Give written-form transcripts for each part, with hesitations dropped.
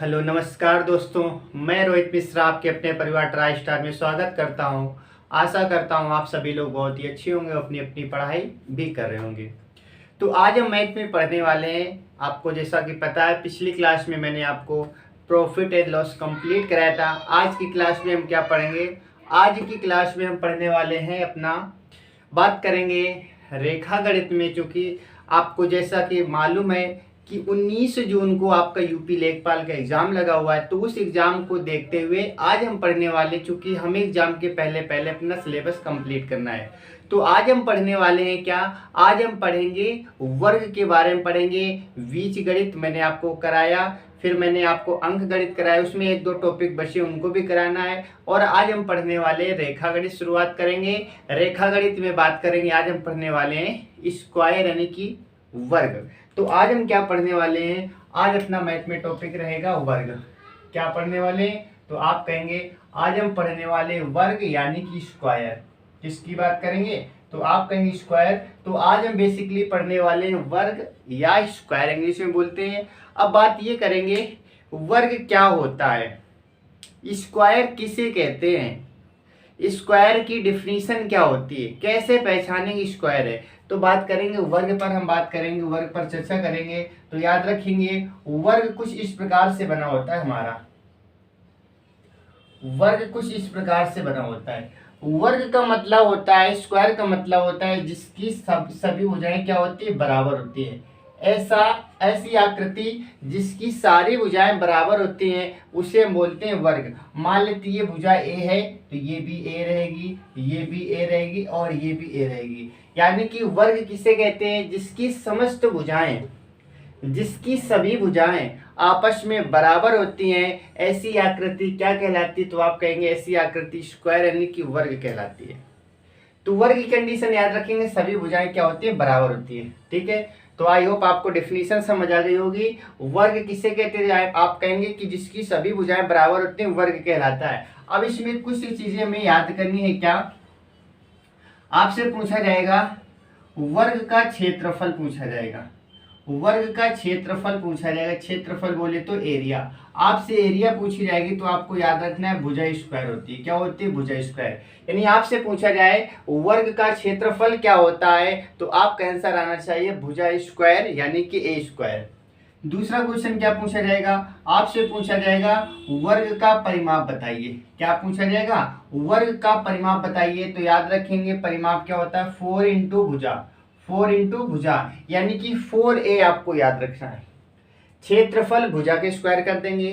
Hello नमस्कार दोस्तों। मैं रोहित मिश्रा आपके अपने परिवार ट्राई स्टार में स्वागत करता हूं। आशा करता हूं आप सभी लोग बहुत ही अच्छे होंगे, अपनी अपनी पढ़ाई भी कर रहे होंगे। तो आज हम मैथ में पढ़ने वाले हैं। आपको जैसा कि पता है, पिछली क्लास में मैंने आपको प्रॉफिट एंड लॉस कंप्लीट कराया था। आज की क्लास में हम क्या पढ़ेंगे? आज की क्लास में हम पढ़ने वाले हैं अपना बात करेंगे रेखा गणित में। चूँकि आपको जैसा कि मालूम है कि 19 जून को आपका यूपी लेखपाल का एग्ज़ाम लगा हुआ है, तो उस एग्ज़ाम को देखते हुए आज हम पढ़ने वाले, चूँकि हमें एग्ज़ाम के पहले पहले अपना सिलेबस कंप्लीट करना है। तो आज हम पढ़ने वाले हैं क्या? आज हम पढ़ेंगे वर्ग के बारे में पढ़ेंगे। बीज गणित मैंने आपको कराया, फिर मैंने आपको अंक गणित कराया, उसमें एक दो टॉपिक बचे उनको भी कराना है। और आज हम पढ़ने वाले रेखा गणित शुरुआत करेंगे। रेखा गणित में बात करेंगे, आज हम पढ़ने वाले हैं स्क्वायर यानी कि वर्ग। तो आज हम क्या पढ़ने वाले हैं? आज अपना मैथ में टॉपिक रहेगा वर्ग। क्या पढ़ने वाले हैं? तो आप कहेंगे आज हम पढ़ने वाले वर्ग यानी कि स्क्वायर। किसकी बात करेंगे? तो आप कहेंगे स्क्वायर। तो आज हम बेसिकली पढ़ने वाले हैं वर्ग या स्क्वायर, इंग्लिश में बोलते हैं। अब बात ये करेंगे वर्ग क्या होता है, स्क्वायर किसे कहते हैं, स्क्वायर की डिफिनीशन क्या होती है, कैसे पहचानेंगे स्क्वायर है। तो बात करेंगे वर्ग पर, हम बात करेंगे वर्ग पर चर्चा करेंगे। तो याद रखेंगे वर्ग कुछ इस प्रकार से बना होता है। हमारा वर्ग कुछ इस प्रकार से बना होता है। वर्ग का मतलब होता है, स्क्वायर का मतलब होता है जिसकी सभी भुजाएं क्या होती है? बराबर होती है। ऐसी आकृति जिसकी सारी भुजाएं बराबर होती हैं उसे हम बोलते हैं वर्ग। मान लेते ये भुजा ए है तो ये भी ए रहेगी, ये भी ए रहेगी और ये भी ए रहेगी। यानी कि वर्ग किसे कहते हैं? जिसकी समस्त भुजाएं, जिसकी सभी भुजाएं आपस में बराबर होती हैं, ऐसी आकृति क्या कहलाती है? तो आप कहेंगे ऐसी आकृति स्क्वायर यानी कि वर्ग कहलाती है। तो वर्ग की कंडीशन याद रखेंगे, सभी भुजाएं क्या होती है? बराबर होती है। ठीक है, तो आई होप आपको डेफिनेशन समझ आ गई होगी। वर्ग किसे कहते हैं? आप कहेंगे कि जिसकी सभी भुजाएं बराबर होती हैं वर्ग कहलाता है। अब इसमें कुछ चीजें हमें याद करनी है। क्या आपसे पूछा जाएगा? वर्ग का क्षेत्रफल पूछा जाएगा। वर्ग का क्षेत्रफल पूछा जाएगा। क्षेत्रफल बोले तो एरिया। आपसे एरिया पूछी जाएगी तो आपको याद रखना है भुजा स्क्वायर होती है। क्या होती है? भुजा स्क्वायर। यानी आपसे पूछा जाए वर्ग का क्षेत्रफल क्या होता है तो आपका आंसर आना चाहिए भुजा स्क्वायर यानी कि ए स्क्वायर। दूसरा क्वेश्चन क्या पूछा जाएगा? आपसे पूछा जाएगा वर्ग का परिमाप बताइए। क्या पूछा जाएगा? वर्ग का परिमाप बताइए। तो याद रखेंगे परिमाप क्या होता है? 4 इंटू भुजा। 4 इंटू भुजा यानी कि 4a आपको याद रखना है। क्षेत्रफल भुजा के स्क्वायर कर देंगे।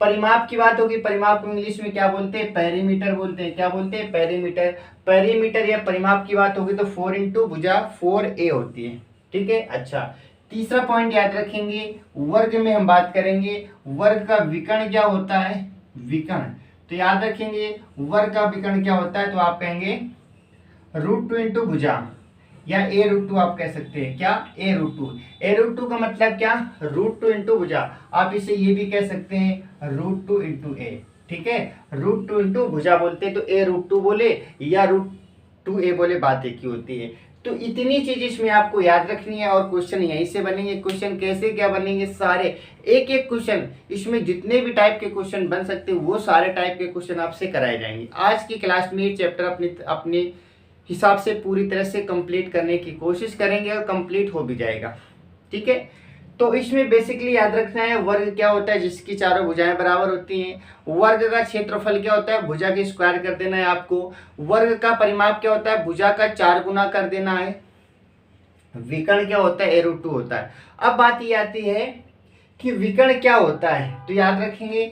परिमाप की बात होगी, परिमाप को इंग्लिश में क्या बोलते हैं? पेरीमीटर बोलते हैं। क्या बोलते हैं? पेरीमीटर। पेरीमीटर या परिमाप की बात होगी तो 4 इंटू भुजा 4a होती है। ठीक है, अच्छा। तीसरा पॉइंट याद रखेंगे, वर्ग में हम बात करेंगे वर्ग का विकर्ण क्या होता है? विकर्ण। तो याद रखेंगे वर्ग का विकर्ण क्या होता है? तो आप कहेंगे √2 इंटू भुजा या a√2 आप कह सकते हैं। क्या? a√2। a√2 का मतलब क्या? √2 इंटू भुजा। आप इसे ये भी कह सकते हैं √2 इंटू a। ठीक है, √2 इंटू भुजा बोलते हैं तो a√2 बोले या √2a बोले, बात एक ही होती है। तो इतनी चीज इसमें आपको याद रखनी है और क्वेश्चन यहीं से बनेंगे। क्वेश्चन कैसे क्या बनेंगे? सारे एक एक क्वेश्चन, इसमें जितने भी टाइप के क्वेश्चन बन सकते हैं वो सारे टाइप के क्वेश्चन आपसे कराए जाएंगे। आज की क्लास में ये चैप्टर अपने हिसाब से पूरी तरह से कंप्लीट करने की कोशिश करेंगे और कंप्लीट हो भी जाएगा। ठीक है, तो इसमें बेसिकली याद रखना है वर्ग क्या होता है? जिसकी चारों भुजाएं बराबर होती हैं। वर्ग का क्षेत्रफल क्या होता है? भुजा के स्क्वायर कर देना है आपको। वर्ग का परिमाप क्या होता है? भुजा का 4 गुना कर देना है। विकर्ण क्या होता है? a√2 होता है। अब बात ये आती है कि विकर्ण क्या होता है? तो याद रखेंगे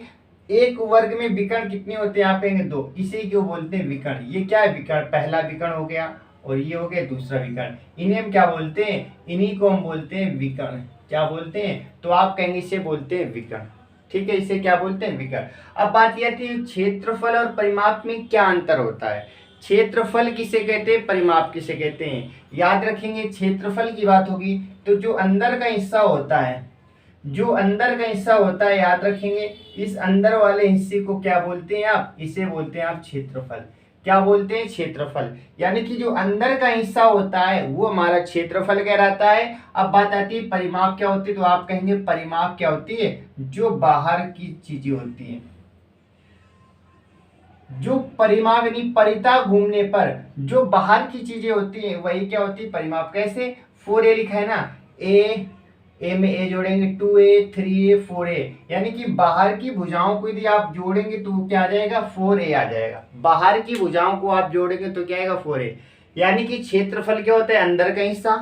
एक वर्ग में विकर्ण कितने होते हैं? आप कहेंगे 2। इसे क्यों बोलते हैं विकर्ण? ये क्या है? विकर्ण। पहला विकर्ण हो गया और ये हो गया दूसरा विकर्ण। इन्हें हम क्या बोलते हैं? इन्हीं को हम बोलते हैं विकर्ण। क्या बोलते हैं? तो आप कहेंगे इसे बोलते हैं विकर्ण। ठीक है, इसे क्या बोलते हैं? विकर्ण। अब बात यह थी क्षेत्रफल और परिमाप में क्या अंतर होता है? क्षेत्रफल किसे कहते हैं? परिमाप किसे कहते हैं? याद रखेंगे क्षेत्रफल की बात होगी तो जो अंदर का हिस्सा होता है, जो अंदर का हिस्सा होता है, याद रखेंगे इस अंदर वाले हिस्से को क्या बोलते हैं आप? इसे बोलते हैं आप क्षेत्रफल। क्या बोलते हैं, क्षेत्रफल। यानी कि जो अंदर का हिस्सा होता है वो हमारा क्षेत्रफल कहलाता है। अब बात आती है परिमाप क्या होती है, तो आप कहेंगे परिमाप क्या होती है, जो बाहर की चीजें होती हैं, जो परिमाप यानी परिता घूमने पर जो बाहर की चीजें होती हैं वही क्या होती है, परिमाप। कैसे, 4a लिखा है ना, ए में ए जोड़ेंगे 2a 3a 4a, यानी कि बाहर की भुजाओं को यदि आप जोड़ेंगे तो क्या आ जाएगा, 4a आ जाएगा। बाहर की भुजाओं को आप जोड़ेंगे तो क्या आएगा, 4a। यानी कि क्षेत्रफल क्या होता है, अंदर का हिस्सा।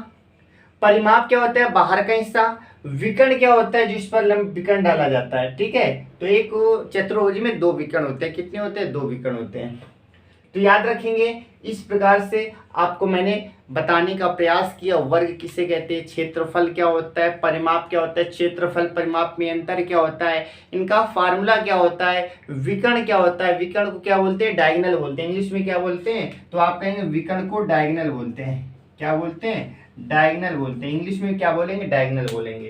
परिमाप क्या होता है, बाहर का हिस्सा। विकर्ण क्या होता है, जिस पर लंब विकर्ण डाला जाता है। ठीक है, तो एक चतुर्भुज में 2 विकर्ण होते हैं। कितने होते हैं, 2 विकर्ण होते हैं। तो याद रखेंगे, इस प्रकार से आपको मैंने बताने का प्रयास किया। वर्ग किसे कहते हैं, क्षेत्रफल क्या होता है, परिमाप क्या होता है, क्षेत्रफल परिमाप में अंतर क्या होता है, इनका फार्मूला क्या होता है, विकर्ण क्या होता है, विकर्ण को क्या बोलते हैं, डायगोनल बोलते हैं। इंग्लिश में क्या बोलते हैं, तो आप कहेंगे विकर्ण को डायगोनल बोलते हैं। क्या बोलते हैं, डायगोनल बोलते हैं। इंग्लिश में क्या बोलेंगे, डायगोनल बोलेंगे।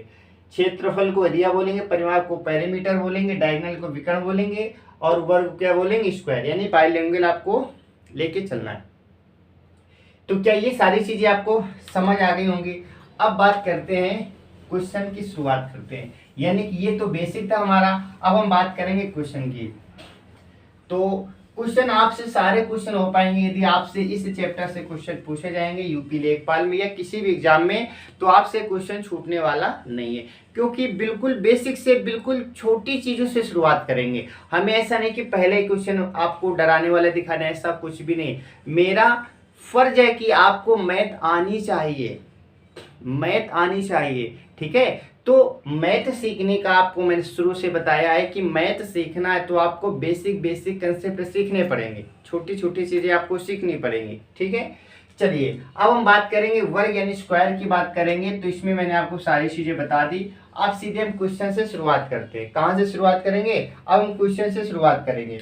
क्षेत्रफल को एरिया बोलेंगे, परिमाप को पेरीमीटर बोलेंगे, डायगोनल को विकर्ण बोलेंगे, और वर्ग क्या बोलेंगे, स्क्वायर। यानी बाइलिंगुअल आपको लेके चलना है। तो क्या ये सारी चीजें आपको समझ आ गई होंगी। अब बात करते हैं, क्वेश्चन की शुरुआत करते हैं। यानी कि ये तो बेसिक था हमारा, अब हम बात करेंगे क्वेश्चन की। तो क्वेश्चन आपसे सारे क्वेश्चन हो पाएंगे यदि आपसे इस चैप्टर से क्वेश्चन पूछे जाएंगे यूपी लेखपाल में या किसी भी एग्जाम में, तो आपसे क्वेश्चन छूटने वाला नहीं है। क्योंकि बिल्कुल बेसिक से बिल्कुल छोटी चीजों से शुरुआत करेंगे। हमें ऐसा नहीं कि पहले ही क्वेश्चन आपको डराने वाला दिखाना, ऐसा कुछ भी नहीं। मेरा फर्ज है कि आपको मैथ आनी चाहिए, मैथ आनी चाहिए। ठीक है, तो मैथ सीखने का आपको मैंने शुरू से बताया है कि मैथ सीखना है तो आपको बेसिक बेसिक कंसेप्ट सीखने पड़ेंगे, छोटी छोटी चीजें आपको सीखनी पड़ेंगी। ठीक है, चलिए अब हम बात करेंगे वर्ग यानी स्क्वायर की बात करेंगे। तो इसमें मैंने आपको सारी चीजें बता दी। अब सीधे हम क्वेश्चन से शुरुआत करते हैं। कहाँ से शुरुआत करेंगे, अब हम क्वेश्चन से शुरुआत करेंगे।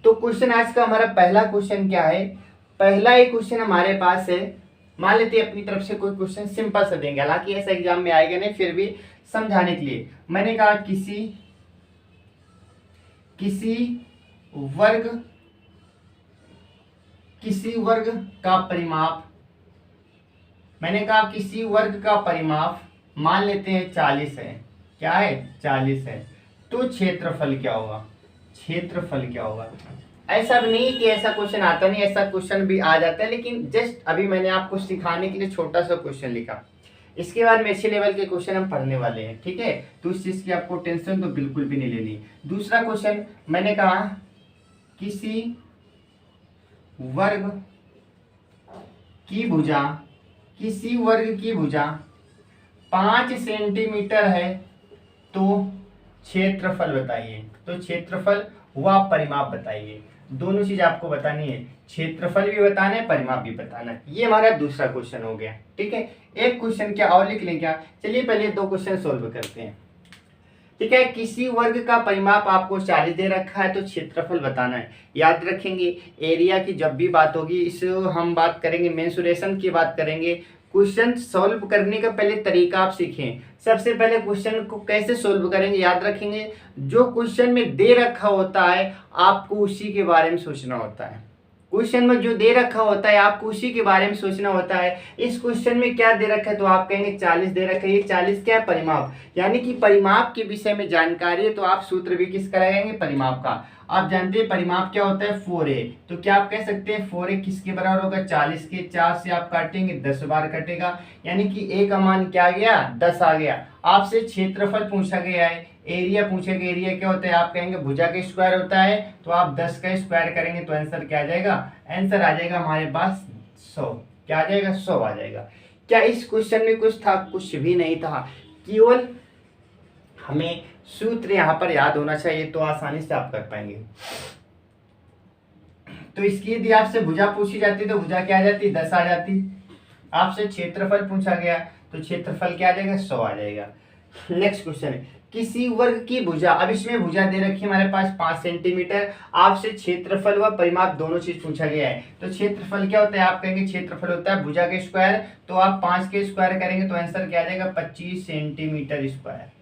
तो क्वेश्चन आज का हमारा पहला क्वेश्चन क्या है, पहला ही क्वेश्चन हमारे पास है। मान लेते हैं अपनी तरफ से कोई क्वेश्चन सिंपल सा देंगे, हालांकि ऐसा एग्जाम में आएगा नहीं, फिर भी समझाने के लिए मैंने कहा किसी वर्ग का परिमाप, मैंने कहा किसी वर्ग का परिमाप मान लेते हैं 40 है। क्या है, 40 है। तो क्षेत्रफल क्या होगा, क्षेत्रफल क्या होगा। ऐसा भी नहीं कि ऐसा क्वेश्चन आता नहीं, ऐसा क्वेश्चन भी आ जाता है, लेकिन जस्ट अभी मैंने आपको सिखाने के लिए छोटा सा क्वेश्चन लिखा। इसके बाद में अच्छे लेवल के क्वेश्चन हम पढ़ने वाले हैं। ठीक है, तो इस चीज की आपको टेंशन तो बिल्कुल भी नहीं लेनी। दूसरा क्वेश्चन मैंने कहा किसी वर्ग की भुजा, किसी वर्ग की भुजा 5 सेंटीमीटर है तो क्षेत्रफल बताइए। तो क्षेत्रफल हुआ, परिमाप बताइए। दोनों चीज आपको बतानी है, क्षेत्रफल भी बताना है, परिमाप भी बताना है। ये हमारा दूसरा क्वेश्चन हो गया। ठीक है, एक क्वेश्चन क्या और लिख लें क्या, चलिए पहले 2 क्वेश्चन सोल्व करते हैं। ठीक है, किसी वर्ग का परिमाप आपको 40 दे रखा है तो क्षेत्रफल बताना है। याद रखेंगे, एरिया की जब भी बात होगी, इस हम बात करेंगे, मेंसुरेशन की बात करेंगे। क्वेश्चन सॉल्व करने का पहले तरीका आप सीखें। सबसे पहले क्वेश्चन को कैसे सॉल्व करेंगे, याद रखेंगे, जो क्वेश्चन में दे रखा होता है आपको उसी के बारे में सोचना होता है। क्वेश्चन में जो दे रखा होता है आपको उसी के बारे में सोचना होता है। इस क्वेश्चन में क्या दे रखा है, तो आप कहेंगे 40 दे रखा है। ये 40 क्या है, परिमाप। यानी कि परिमाप के विषय में जानकारी है तो आप सूत्र भी किसका लगाएंगे, परिमाप का। आप जानते हैं परिमाप क्या होता है, 4a। तो क्या आप कह सकते हैं 4a किसके बराबर होगा, 40 के। 4 से आप काटेंगे 10 बार कटेगा, यानी कि a का मान क्या आ गया, 10 आ गया। आपसे क्षेत्रफल पूछा गया है, एरिया पूछेगा। एरिया क्या होता है, आप कहेंगे भुजा का स्क्वायर होता है, तो आप 10 का स्क्वायर करेंगे तो आंसर क्या आ जाएगा, आंसर आ जाएगा हमारे पास 100। क्या आ जाएगा, 100 आ जाएगा। क्या इस क्वेश्चन में कुछ था, कुछ भी नहीं था। केवल हमें सूत्र यहाँ पर याद होना चाहिए तो आसानी से आप कर पाएंगे। तो इसकी यदि आपसे भुजा पूछी जाती तो भुजा क्या आ जाती, 10 आ जाती। आपसे क्षेत्रफल पूछा गया तो क्षेत्रफल क्या आ जाएगा, 100 आ जाएगा। नेक्स्ट क्वेश्चन है, किसी वर्ग की भुजा, अब इसमें भुजा दे रखी है हमारे पास 5 सेंटीमीटर। आपसे क्षेत्रफल व परिमाप दोनों चीज पूछा गया है। तो क्षेत्रफल क्या होता है, आप कहेंगे क्षेत्रफल होता है भुजा के स्क्वायर, तो आप 5 के स्क्वायर करेंगे तो आंसर क्या आ जाएगा, 25 सेंटीमीटर स्क्वायर।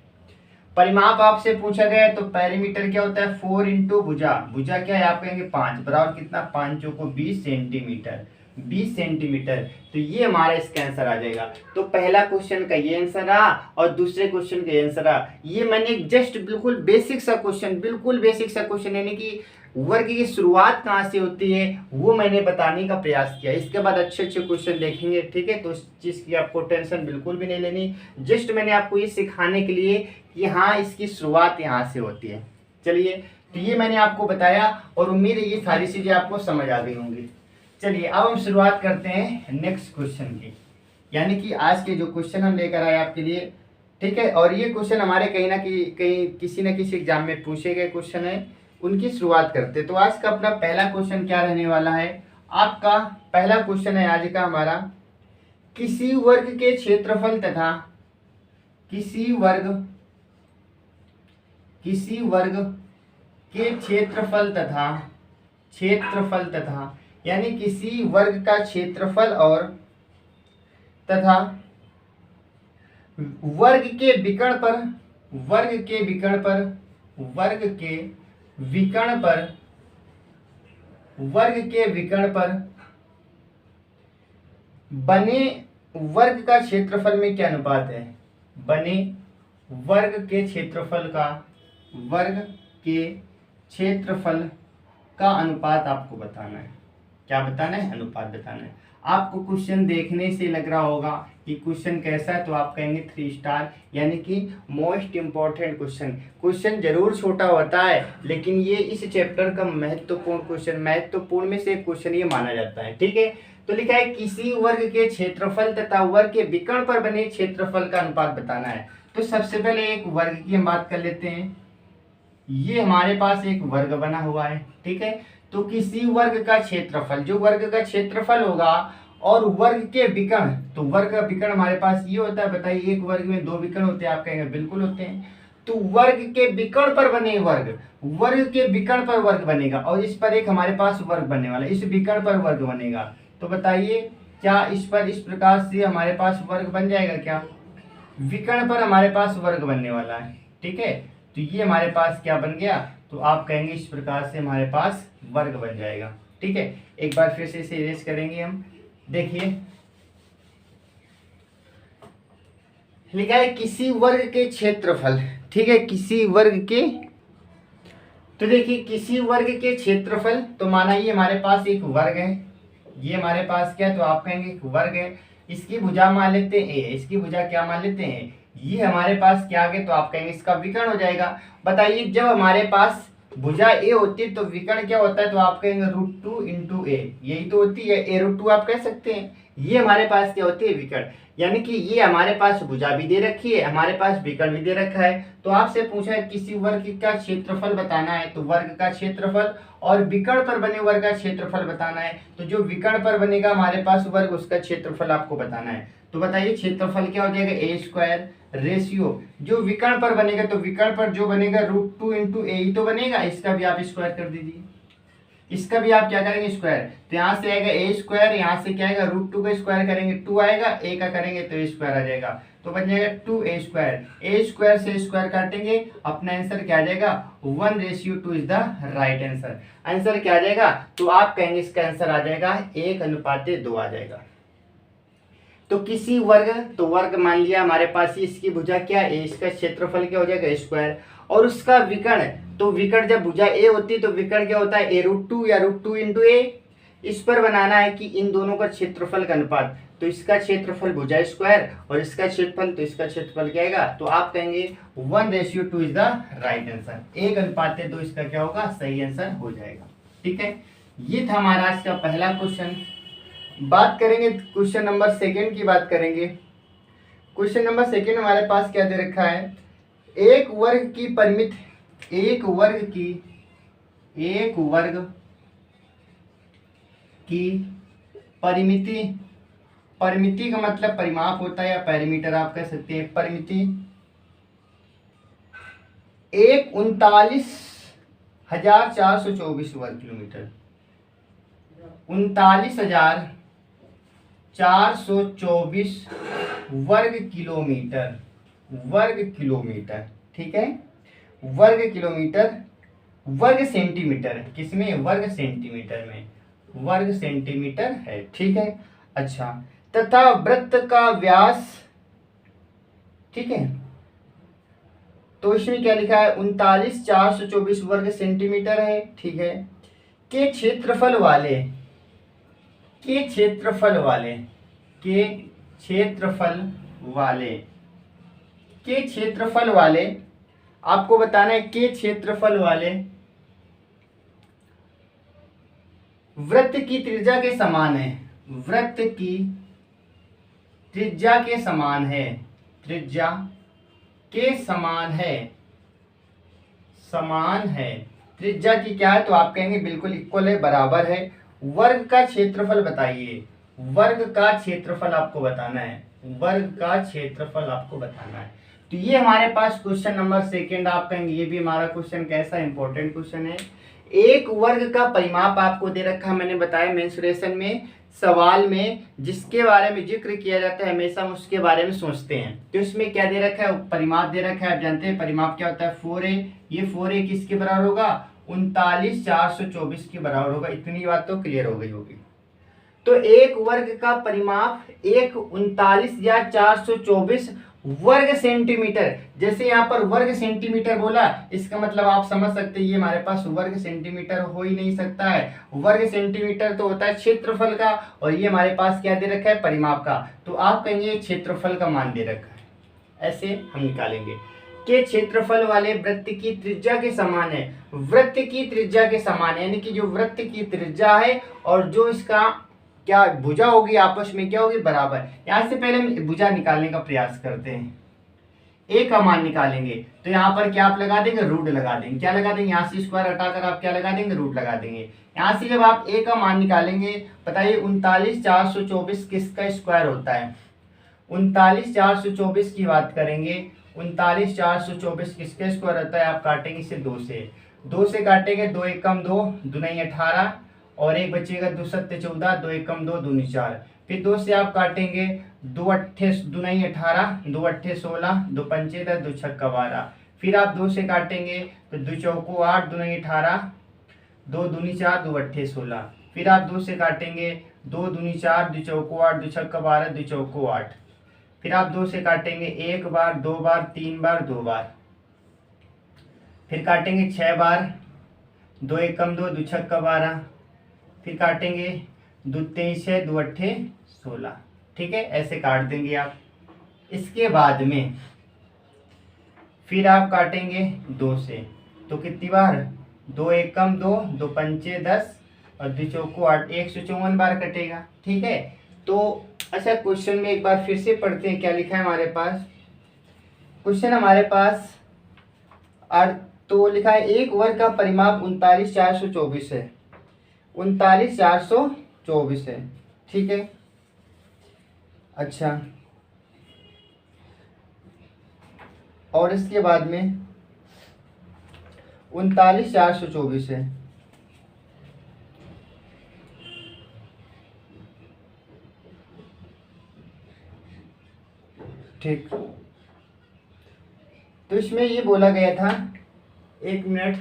परिमाप आपसे पूछा गया है तो पेरीमीटर क्या होता है 4 इंटू भुजा, भुजा क्या है आप कहेंगे 5 बराबर कितना 5 चौको 20 सेंटीमीटर, 20 सेंटीमीटर। तो ये हमारा इसका आंसर आ जाएगा। तो पहला क्वेश्चन का ये आंसर रहा और दूसरे क्वेश्चन का ये आंसर रहा। ये मैंने जस्ट बिल्कुल बेसिक सा क्वेश्चन, बिल्कुल बेसिक सा क्वेश्चन यानी कि वर्ग की शुरुआत कहाँ से होती है वो मैंने बताने का प्रयास किया। इसके बाद अच्छे अच्छे क्वेश्चन देखेंगे, ठीक है। तो इस चीज़ की आपको टेंशन बिल्कुल भी नहीं लेनी, जस्ट मैंने आपको ये सिखाने के लिए कि हाँ इसकी शुरुआत यहाँ से होती है। चलिए, तो ये मैंने आपको बताया और उम्मीद है ये सारी चीज़ें आपको समझ आ गई होंगी। चलिए अब हम शुरुआत करते हैं नेक्स्ट क्वेश्चन की, यानी कि आज के जो क्वेश्चन हम लेकर आए आपके लिए, ठीक है। और ये क्वेश्चन हमारे कहीं ना कहीं किसी न किसी एग्जाम में पूछे गए क्वेश्चन है, उनकी शुरुआत करते। तो आज का अपना पहला क्वेश्चन क्या रहने वाला है, आपका पहला क्वेश्चन है आज का हमारा, किसी वर्ग के क्षेत्रफल तथा किसी वर्ग के क्षेत्रफल तथा यानी किसी वर्ग का क्षेत्रफल और तथा वर्ग के विकर्ण पर बने वर्ग का क्षेत्रफल में क्या अनुपात है, बने वर्ग के क्षेत्रफल का अनुपात आपको बताना है। क्या बताना है, अनुपात बताना है। आपको क्वेश्चन देखने से लग रहा होगा कि क्वेश्चन कैसा है, तो आप कहेंगे 3 स्टार, यानी कि मोस्ट इम्पॉर्टेंट क्वेश्चन। क्वेश्चन जरूर छोटा होता है लेकिन ये इस चैप्टर का महत्वपूर्ण में से क्वेश्चन ये माना जाता है, ठीक है। तो लिखा है किसी वर्ग के क्षेत्रफल तथा वर्ग के विकर्ण पर बने क्षेत्रफल का अनुपात बताना है। तो सबसे पहले एक वर्ग की हम बात कर लेते हैं। ये हमारे पास एक वर्ग बना हुआ है, ठीक है। तो किसी वर्ग का क्षेत्रफल, जो वर्ग का क्षेत्रफल होगा और वर्ग के विकर्ण, तो वर्ग का विकर्ण हमारे पास ये होता है, बताइए एक वर्ग में 2 विकर्ण होते हैं, आप कहेंगे बिल्कुल होते हैं। तो वर्ग के विकर्ण पर बने वर्ग के विकर्ण पर वर्ग बनेगा और इस पर एक हमारे पास वर्ग बनने वाला है, इस विकर्ण पर वर्ग बनेगा। तो बताइए क्या इस पर इस प्रकार से हमारे पास वर्ग बन जाएगा, क्या विकर्ण पर हमारे पास वर्ग बनने वाला है, ठीक है। तो ये हमारे पास क्या बन गया, तो आप कहेंगे इस प्रकार से हमारे पास वर्ग बन जाएगा, ठीक है। एक बार फिर से इसे इरेज करेंगे हम। देखिए लिखा है किसी वर्ग के क्षेत्रफल, ठीक है, किसी वर्ग के, तो देखिए किसी वर्ग के क्षेत्रफल, तो माना ये हमारे पास एक वर्ग है, ये हमारे पास क्या है, तो आप कहेंगे एक वर्ग है, इसकी भुजा मान लेते हैं ए, इसकी भुजा क्या मान लेते हैं, ये हमारे पास क्या आ गया, तो आप कहेंगे इसका विकर्ण हो जाएगा। बताइए जब हमारे पास भुजा ए होती है तो विकर्ण क्या होता है, तो आप कहेंगे √2 इंटू ए, यही तो होती है a√2 आप कह सकते हैं। ये हमारे पास क्या होती है, विकर्ण, यानी कि ये हमारे पास भुजा भी दे रखी है, हमारे पास विकर्ण भी दे रखा है। तो आपसे पूछा है किसी वर्ग का क्षेत्रफल बताना है, तो वर्ग का क्षेत्रफल और विकर्ण पर बने वर्ग का क्षेत्रफल बताना है। तो जो विकर्ण पर बनेगा हमारे पास वर्ग, उसका क्षेत्रफल आपको बताना है। तो बताइए क्षेत्रफल क्या हो जाएगा, a² रेशियो, जो विकर्ण पर बनेगा, तो विकर्ण पर जो बनेगा √2 इंटू ए ही तो बनेगा, इसका भी आप स्क्वायर कर दीजिए, इसका भी आप क्या करेंगे स्क्वायर। तो यहाँ से आएगा a², यहाँ से क्या आएगा √2 का स्क्वायर करेंगे 2 आएगा, a का करेंगे तो a² आ जाएगा, तो बन जाएगा 2a², a² से स्क्वायर काटेंगे, अपना आंसर क्या आ जाएगा 1:2 is the right answer. Answer क्या आ जाएगा, तो आप कहेंगे इसका आंसर आ जाएगा 1:2 आ जाएगा। तो किसी वर्ग, तो वर्ग मान लिया हमारे पास ही, इसकी भुजा क्या है, इसका क्षेत्रफल क्या हो जाएगा स्क्वायर, और उसका विकर्ण, तो विकर्ण जब भुजा ए होती है तो विकर्ण क्या होता है a√2 या √2 इंटू ए। इस पर बनाना है कि इन दोनों का क्षेत्रफल का अनुपात, तो इसका क्षेत्रफल भुजा स्क्वायर और इसका क्षेत्रफल, तो इसका क्षेत्रफल क्या आएगा, तो आप कहेंगे 1:2 इज द राइट आंसर, 1:2 इसका क्या होगा, सही आंसर हो जाएगा, ठीक है। ये था हमारा आज का पहला क्वेश्चन। बात करेंगे क्वेश्चन नंबर 2 की बात करेंगे। क्वेश्चन नंबर 2 हमारे पास क्या दे रखा है, एक वर्ग की परिमिति का मतलब परिमाप होता है या पेरीमीटर आप कह सकते हैं, परिमिति 39,424 वर्ग किलोमीटर, 39,424 वर्ग किलोमीटर ठीक है, वर्ग किलोमीटर, वर्ग सेंटीमीटर, किसमें, वर्ग सेंटीमीटर में, वर्ग सेंटीमीटर है, ठीक है। अच्छा, तथा वृत्त का व्यास, ठीक है, तो इसमें क्या लिखा है, 39,424 वर्ग सेंटीमीटर है, ठीक है। के क्षेत्रफल वाले, के क्षेत्रफल वाले, के क्षेत्रफल वाले, के क्षेत्रफल वाले, आपको बताना है के क्षेत्रफल वाले वृत्त की त्रिज्या के समान है, वृत्त की त्रिज्या के समान है, त्रिज्या के समान है, समान है, त्रिज्या की क्या है, तो आप कहेंगे बिल्कुल इक्वल है, बराबर है। वर्ग का क्षेत्रफल बताइए, वर्ग का क्षेत्रफल आपको बताना है, वर्ग का क्षेत्रफल आपको बताना है। तो ये हमारे पास क्वेश्चन नंबर सेकंड, आप कहेंगे ये भी हमारा क्वेश्चन कैसा इंपॉर्टेंट क्वेश्चन है। एक वर्ग का परिमाप आपको दे रखा है, मैंने बताया मेंसुरेशन में, सवाल में जिसके बारे में जिक्र किया जाता है हमेशा हम उसके बारे में सोचते हैं। तो इसमें क्या दे रखा है, परिमाप दे रखा है, आप जानते हैं परिमाप क्या होता है, 4a, ये 4a किसके बराबर होगा, 39,424 के बराबर होगा। इतनी बात तो क्लियर हो गई होगी। तो एक वर्ग का परिमाप एक 39,424 वर्ग सेंटीमीटर, जैसे यहाँ पर वर्ग सेंटीमीटर बोला, इसका मतलब आप समझ सकते हैं ये हमारे पास वर्ग सेंटीमीटर हो ही नहीं सकता है। वर्ग सेंटीमीटर तो होता है क्षेत्रफल का, और ये हमारे पास क्या दे रखा है, परिमाप का। तो आप कहेंगे क्षेत्रफल का मान दे रखा है, ऐसे हम निकालेंगे। के क्षेत्रफल वाले वृत्त की त्रिज्या के समान है, वृत्त की त्रिज्या के समान है, यानी कि जो वृत्त की त्रिज्या है और जो इसका क्या भुजा होगी आपस में क्या होगी, बराबर। यहां से पहले हम भुजा निकालने का प्रयास करते हैं, ए का मान निकालेंगे। तो यहाँ पर क्या आप लगा देंगे, रूट लगा देंगे, क्या लगा देंगे, यहाँ से स्क्वायर हटाकर आप क्या लगा देंगे, रूट लगा देंगे। यहाँ से जब आप ए का मान निकालेंगे, बताइए 39,424 किसका स्क्वायर होता है, 39,424 की बात करेंगे, 39,424 किसका स्क्वायर होता है, आप काटेंगे इसे 2 से, 2 से काटेंगे, 2 एकम 2, 2 नहीं 18, और एक बचेगा 2 सत्ते 14, 2 एकम 2, 2 नहीं 4, फिर 2 से आप काटेंगे, 2 अट्ठे 2 नहीं 18, 2 अट्ठे 16, 2 पंचे 10, 2 छक्का 12, फिर आप 2 से काटेंगे तो 2 चौको 8, 2 नहीं 18, 2 दूनी 4, 2 अट्ठे 16, फिर आप 2 से काटेंगे, 2 दूनी 4, 2 चौको 8, 2 छक्का 12, 2 चौको 8, फिर आप 2 से काटेंगे 1 बार, 2 बार, 3 बार, 2 बार, फिर काटेंगे 6 बार, 2 एकम 2, 2 छक्का 12, फिर काटेंगे 2 तेईस 2 अट्ठे 16, ठीक है, ऐसे काट देंगे आप। इसके बाद में फिर आप काटेंगे 2 से, तो कितनी बार, 2 एकम 2, 2 पंचे 10, और 2 चौको 8, 154 बार कटेगा, ठीक है। तो अच्छा, क्वेश्चन में एक बार फिर से पढ़ते हैं क्या लिखा है हमारे पास। क्वेश्चन हमारे पास तो लिखा है एक वर्ग का परिमाप 39,424 है, 39,424 है, ठीक है। अच्छा, और इसके बाद में 39,424 है, ठीक। तो इसमें ये बोला गया था, 1 मिनट,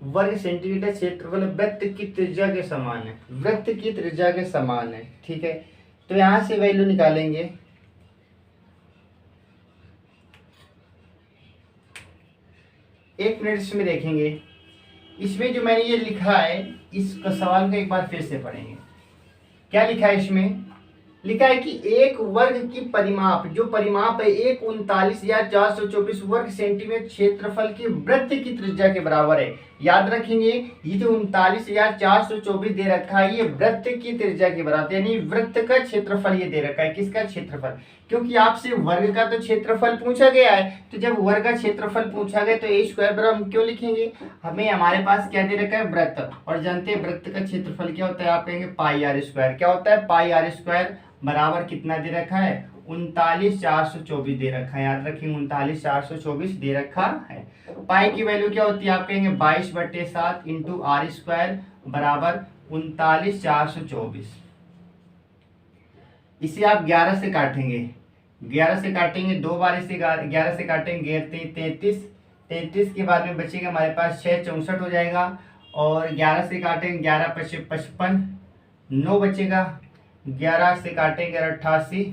वर्ग सेंटीमीटर क्षेत्रफल वृत्त की त्रिज्या के समान है, वृत्त की त्रिज्या के समान है, ठीक है। तो यहां से वैल्यू निकालेंगे, एक मिनट इसमें देखेंगे। इसमें जो मैंने ये लिखा है, इस सवाल को एक बार फिर से पढ़ेंगे। क्या लिखा है इसमें, लिखा है कि एक वर्ग की परिमाप, जो परिमाप है एक 39,424 वर्ग सेंटीमीटर क्षेत्रफल की वृत्त की त्रिज्या के बराबर है। याद रखेंगे, ये जो 39,424 दे रखा है, ये वृत्त की त्रिज्या के बराबर, यानी वृत्त का क्षेत्रफल ये दे रखा है। किसका क्षेत्रफल, क्योंकि आपसे वर्ग का तो क्षेत्रफल पूछा गया है, तो जब वर्ग का क्षेत्रफल पूछा गया तो ए स्क्वायर बराबर हम क्यों लिखेंगे, हमें हमारे पास क्या दे रखा है, वृत्त, और जानते हैं वृत्त का क्षेत्रफल क्या होता है, आप कहेंगे पाई आर स्क्वायर। क्या होता है, पाई आर स्क्वायर बराबर कितना दे रखा है, 39,424 दे रखा है। याद रखिए 39,424 दे रखा है। पाई की वैल्यू क्या होती है, आप कहेंगे 22/7 इंटू आर स्क्वायर बराबर 39,424। इसे आप 11 से काटेंगे, 11 से काटेंगे, 2 बार इसे 11 से काटेंगे 33, 33 के बाद में बचेगा हमारे पास 6 64 हो जाएगा, और 11 से काटेंगे 11 5 55, 9 बचेगा, 11 से काटेंगे 88,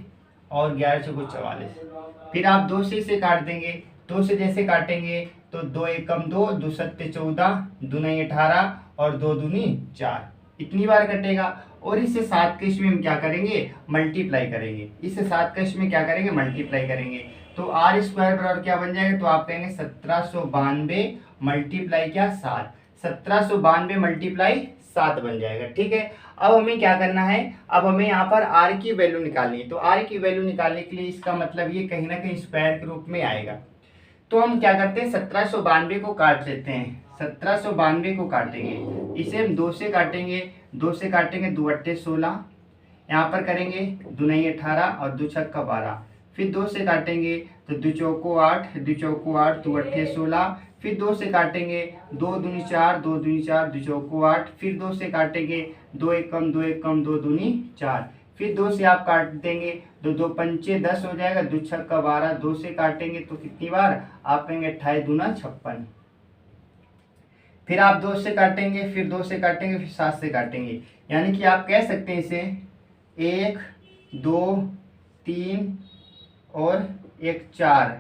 और 11 चौको 44। फिर आप 2 से इसे काट देंगे, 2 से जैसे काटेंगे तो 2 एकम 2, 2 सत्ते 14, 2 नहीं 18, और 2 दूनी 4, इतनी बार कटेगा। और इसे 7 के इसमें हम क्या करेंगे, मल्टीप्लाई करेंगे। इसे 7 का इसमें क्या करेंगे, मल्टीप्लाई करेंगे। तो आर स्क्वायर बराबर क्या बन जाएगा, तो आप कहेंगे 1792 मल्टीप्लाई क्या 7, 1792 मल्टीप्लाई 7 बन जाएगा। ठीक है, अब हमें क्या करना है, अब हमें यहाँ पर आर की वैल्यू निकालनी है। तो आर की वैल्यू निकालने के लिए इसका मतलब ये कहीं ना कहीं स्क्वायर के रूप में आएगा। तो हम क्या करते हैं, 1792 को काट लेते हैं, 1792 को काटेंगे, इसे हम 2 से काटेंगे, 2 से काटेंगे 2 अट्ठे 16, यहाँ पर करेंगे 2 नहीं 18, और 2 छक्का 12, फिर 2 से काटेंगे तो 2 चौको 8, 2 चौको 8, 2 अट्ठे 16, फिर 2 से काटेंगे 2 दूनी 4, 2 दूनी 4, 2 चौको 8, फिर 2 से काटेंगे 2 एकम 2 एकम 2 दूनी 4, फिर 2 से आप काट देंगे तो 2 पंचे 10 हो जाएगा, 2 छक्का 12, 2 से काटेंगे तो कितनी बार, आप कहेंगे 28 दूना 56, फिर आप 2 से काटेंगे, फिर 2 से काटेंगे, फिर 7 से काटेंगे, यानी कि आप कह सकते हैं इसे 1 2 3 और 1 4,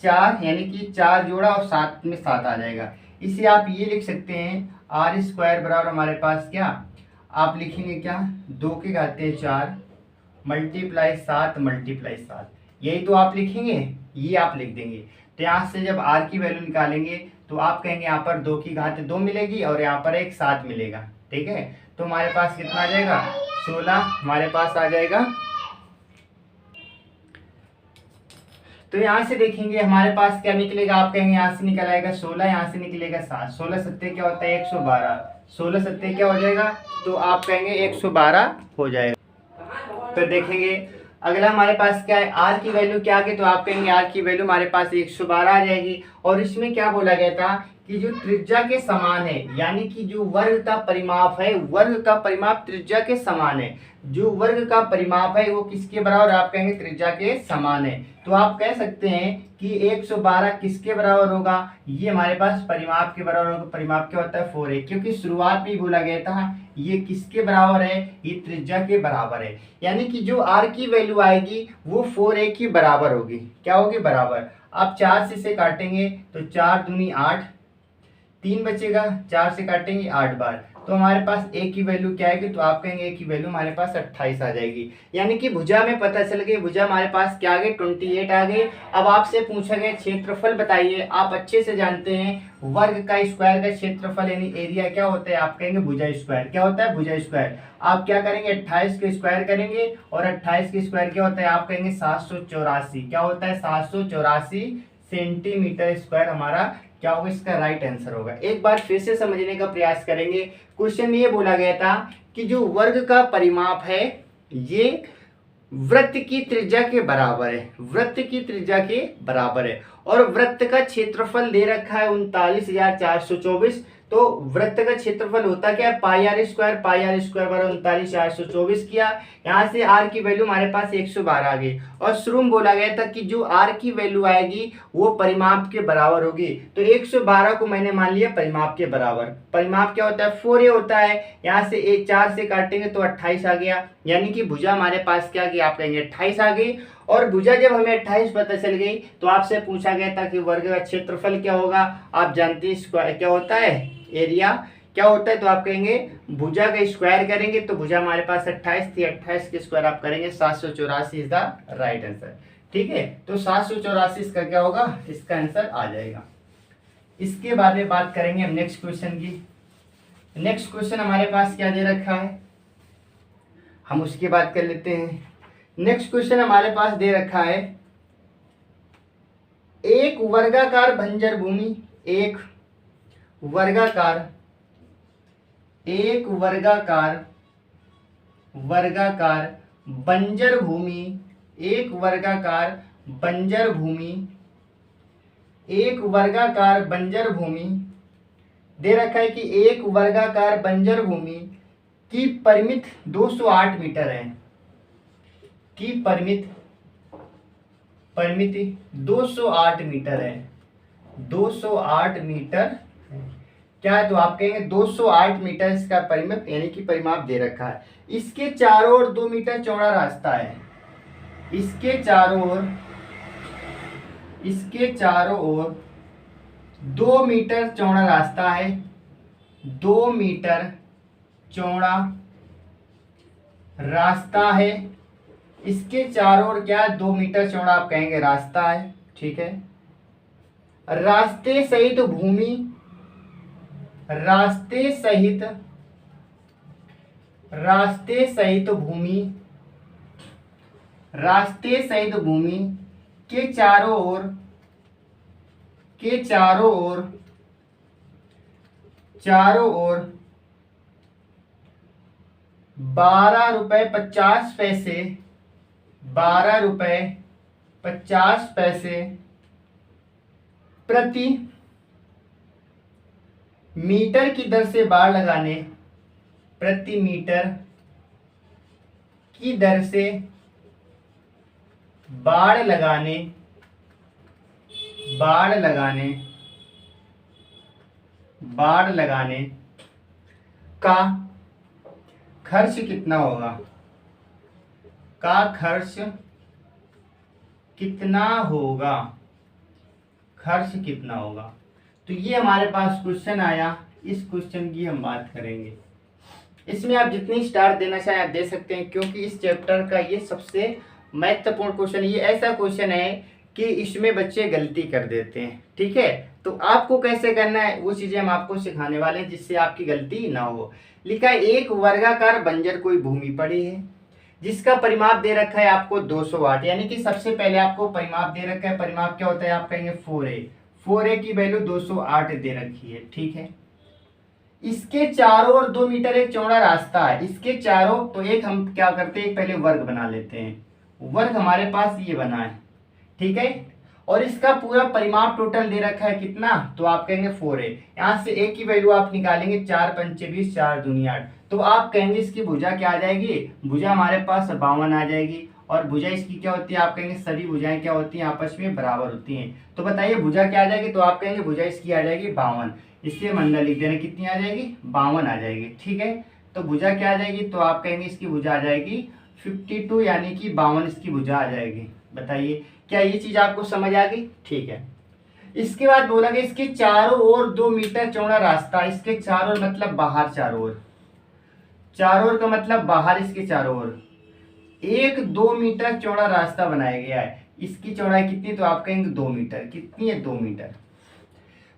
4 यानी कि 4 जोड़ा और 7 में 7 आ जाएगा। इसे आप ये लिख सकते हैं आर स्क्वायर बराबर हमारे पास क्या, आप लिखेंगे क्या, 2 के घाते 4 मल्टीप्लाई 7 मल्टीप्लाई 7, यही तो आप लिखेंगे, ये आप लिख देंगे। तो यहाँ से जब आर की वैल्यू निकालेंगे तो आप कहेंगे यहाँ पर 2 की घात 2 मिलेगी और यहाँ पर एक 7 मिलेगा। ठीक है, तो हमारे पास कितना आ जाएगा, 16 हमारे पास आ जाएगा। तो यहाँ से देखेंगे हमारे पास क्या निकलेगा, आप कहेंगे यहाँ से निकल आएगा 16, यहाँ से निकलेगा 7, 16 सत्ते क्या होता है 112, 16 सत्ते क्या हो जाएगा, तो आप कहेंगे 112 हो जाएगा। तो देखेंगे अगला हमारे पास क्या है, आर की वैल्यू क्या आ गई, तो आप कहेंगे आर की वैल्यू हमारे पास 112 आ जाएगी। और इसमें क्या बोला गया था कि जो त्रिज्या के समान है, यानी कि जो वर्ग का परिमाप है, वर्ग का परिमाप त्रिज्या के समान है, जो वर्ग का परिमाप है वो किसके बराबर, आप कहेंगे त्रिज्या के समान है। तो आप कह सकते हैं कि 112 किसके बराबर होगा, ये हमारे पास परिमाप के बराबर होगा। परिमाप क्या होता है 4a, क्योंकि शुरुआत में बोला गया था ये किसके बराबर है, ये त्रिज्या के बराबर है, यानी कि जो r की वैल्यू आएगी वो 4a की बराबर होगी। क्या होगी, बराबर। आप 4 से इसे काटेंगे तो 4 दूनी 8, 3 बचेगा, 4 से काटेंगे 8 बार, तो हमारे पास a की वैल्यू क्या आएगी, तो आप कहेंगे a की वैल्यू हमारे पास 28 आ जाएगी। यानी कि भुजा में पता चल गई, भुजा हमारे पास क्या आ गई 28 आ गई। अब आपसे पूछा गया क्षेत्रफल बताइए, आप अच्छे से जानते हैं वर्ग का स्क्वायर का क्षेत्रफल यानी एरिया क्या होता है, आप कहेंगे भुजा स्क्वायर। क्या होता है, भुजा स्क्वायर। आप क्या करेंगे 28 के स्क्वायर करेंगे, और 28 के स्क्वायर क्या होता है, आप कहेंगे 784। क्या होता है 784 सेंटीमीटर स्क्वायर हमारा क्या होगा, इसका राइट आंसर होगा। एक बार फिर से समझने का प्रयास करेंगे। क्वेश्चन में ये बोला गया था कि जो वर्ग का परिमाप है ये वृत्त की त्रिज्या के बराबर है, वृत्त की त्रिज्या के बराबर है, और वृत्त का क्षेत्रफल दे रखा है 39,424। तो वृत्त का क्षेत्रफल होता क्या है, पाई आर स्क्वायर बराबर 39,424 किया। यहाँ से आर की वैल्यू हमारे पास 112 आ गई, और शुरू में बोला गया था कि जो आर की वैल्यू आएगी वो परिमाप के बराबर होगी। तो 112 को मैंने मान लिया परिमाप के बराबर। परिमाप क्या होता है 4a होता है, यहाँ से 4 से काटेंगे तो 28 आ गया, यानी कि भुजा हमारे पास क्या गई, आप कहेंगे 28 आ गई। और भुजा जब हमें 28 पता चल गई तो आपसे पूछा गया था कि वर्ग का क्षेत्रफल क्या होगा, आप जानते हैं स्क्वायर क्या होता है, एरिया क्या होता है। तो आप कहेंगे भुजा का स्क्वायर करेंगे तो भुजा हमारे पास 28 थी, 28 के स्क्वायर आप करेंगे 784 इज द राइट आंसर। ठीक है, तो 784 इसका क्या होगा, इसका आंसर आ जाएगा। इसके बाद में बात करेंगे हम नेक्स्ट क्वेश्चन की। नेक्स्ट क्वेश्चन हमारे पास क्या दे रखा है, हम उसकी बात कर लेते हैं। नेक्स्ट क्वेश्चन हमारे पास दे रखा है, एक वर्गाकार बंजर भूमि, एक वर्गाकार बंजर भूमि, एक वर्गाकार बंजर भूमि दे रखा है कि एक वर्गाकार बंजर भूमि की परिमित 208 मीटर है, की परिमित परिमिति 208 मीटर है, 208 मीटर क्या है, तो आप कहेंगे 208 मीटर इसका परिमित यानी कि परिमाप दे रखा है। इसके चारों ओर 2 मीटर चौड़ा रास्ता है, इसके चारों ओर 2 मीटर चौड़ा रास्ता है, 2 मीटर चौड़ा रास्ता है, इसके चारों ओर क्या है, 2 मीटर चौड़ा आप कहेंगे रास्ता है, ठीक है। रास्ते सहित भूमि के चारों ओर 12 रुपए 50 पैसे 12 रुपए 50 पैसे प्रति मीटर की दर से बाड़ लगाने, प्रति मीटर की दर से बाड़ लगाने का खर्च कितना होगा, खर्च कितना होगा। तो ये हमारे पास क्वेश्चन आया, इस क्वेश्चन की हम बात करेंगे। इसमें आप जितनी स्टार देना चाहें आप दे सकते हैं, क्योंकि इस चैप्टर का ये सबसे महत्वपूर्ण क्वेश्चन, ये ऐसा क्वेश्चन है कि इसमें बच्चे गलती कर देते हैं, ठीक है। तो आपको कैसे करना है वो चीजें हम आपको सिखाने वाले हैं, जिससे आपकी गलती ना हो। लिखा है एक वर्गाकार बंजर कोई भूमि पड़ी है जिसका परिमाप दे रखा है आपको 208, यानी कि सबसे पहले आपको परिमाप दे रखा है। परिमाप क्या होता है, आप कहेंगे 4a की वैल्यू 208 दे रखी है, ठीक है। इसके चारों ओर 2 मीटर एक चौड़ा रास्ता है, इसके चारों, तो एक हम क्या करते हैं, पहले वर्ग बना लेते हैं। वर्ग हमारे पास ये बना है, ठीक है। और इसका पूरा परिमाप टोटल दे रखा है कितना, तो आप कहेंगे 4a। यहाँ से a की वैल्यू आप निकालेंगे, 4 पंचे 20, 4 दूनी 8, तो आप कहेंगे इसकी भुजा क्या आ जाएगी, भुजा हमारे पास 52 आ जाएगी। और भुजा इसकी क्या होती है, आप कहेंगे सभी भुजाएं क्या होती हैं, आपस में बराबर होती हैं। तो बताइए भुजा क्या आ जाएगी, तो आप कहेंगे भुजा इसकी आ जाएगी 52। इससे मंडल लिख देना, कितनी आ जाएगी, 52 आ जाएगी, ठीक है। तो भुजा क्या आ जाएगी, तो आप कहेंगे इसकी भुजा आ जाएगी 52, यानी कि 52 इसकी भुजा आ जाएगी। बताइए क्या ये चीज आपको समझ आ गई, ठीक है। इसके बाद बोला कि इसके चारों ओर 2 मीटर चौड़ा रास्ता, इसके चारों मतलब बाहर, चारों ओर का मतलब बाहर, इसके चारों ओर एक 2 मीटर चौड़ा रास्ता बनाया गया है। इसकी चौड़ाई कितनी, तो आप कहेंगे 2 मीटर, कितनी है, 2 मीटर।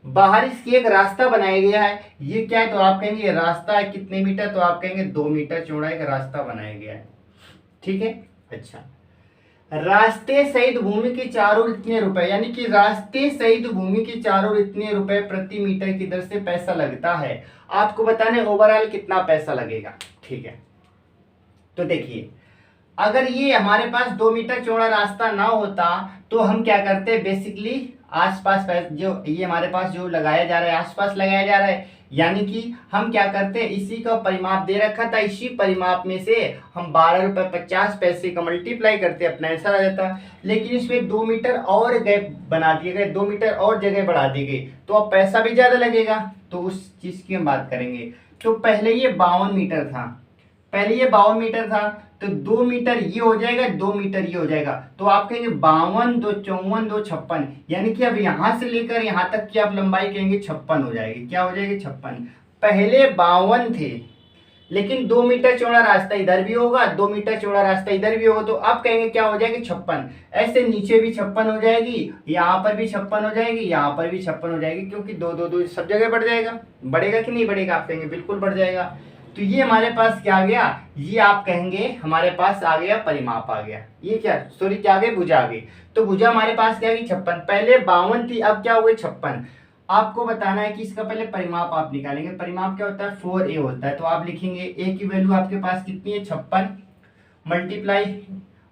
बाहर इसकी एक रास्ता बनाया गया है, ये क्या है, तो आप कहेंगे ये रास्ता है कितने मीटर, तो आप कहेंगे 2 मीटर चौड़ा एक रास्ता बनाया गया है, ठीक है। अच्छा, रास्ते सहित भूमि के चारों ओर इतने रुपए, यानी कि रास्ते सहित भूमि के चारों ओर इतने रुपए प्रति मीटर की दर से पैसा लगता है। आपको बताने ओवरऑल कितना पैसा लगेगा, ठीक है। तो देखिए अगर ये हमारे पास 2 मीटर चौड़ा रास्ता ना होता तो हम क्या करते हैं, बेसिकली आसपास जो ये हमारे पास जो लगाया जा रहा है, आसपास लगाया जा रहा है, यानी कि हम क्या करते हैं, इसी का परिमाप दे रखा था, इसी परिमाप में से हम 12 रुपए 50 पैसे का मल्टीप्लाई करते, अपना आंसर आ जाता। लेकिन इसमें 2 मीटर और गैप बना दिए गए, 2 मीटर और जगह बढ़ा दी गई, तो अब पैसा भी ज्यादा लगेगा, तो उस चीज की हम बात करेंगे। तो पहले ये 52 मीटर था, पहले ये 52 मीटर था, तो 2 मीटर ये हो जाएगा, 2 मीटर ये हो जाएगा, तो आप कहेंगे 52 2 54 2 56, यानी कि अब यहां से लेकर यहां तक की आप लंबाई कहेंगे 56 हो जाएगी। क्या हो जाएगी, 56। पहले 52 थे, लेकिन 2 मीटर चौड़ा रास्ता इधर भी होगा, 2 मीटर चौड़ा रास्ता इधर भी होगा, तो अब कहेंगे क्या हो जाएगी, 56। ऐसे नीचे भी 56 हो जाएगी, यहाँ पर भी 56 हो जाएगी, यहाँ पर भी 56 हो जाएगी, क्योंकि 2 2 2 सब जगह बढ़ जाएगा। बढ़ेगा कि नहीं बढ़ेगा, आप कहेंगे बिल्कुल बढ़ जाएगा। तो ये हमारे पास क्या आ गया, ये आप कहेंगे हमारे पास आ गया परिमाप आ गया, ये क्या, सॉरी क्या आ गई, भुजा आ गई। तो भुजा हमारे पास क्या आ गई, 56। पहले 52 थी, अब क्या हो गई 56। आपको बताना है कि इसका पहले परिमाप आप निकालेंगे। परिमाप क्या होता है, 4a होता है, तो आप लिखेंगे a की वैल्यू आपके पास कितनी है, 56 मल्टीप्लाई,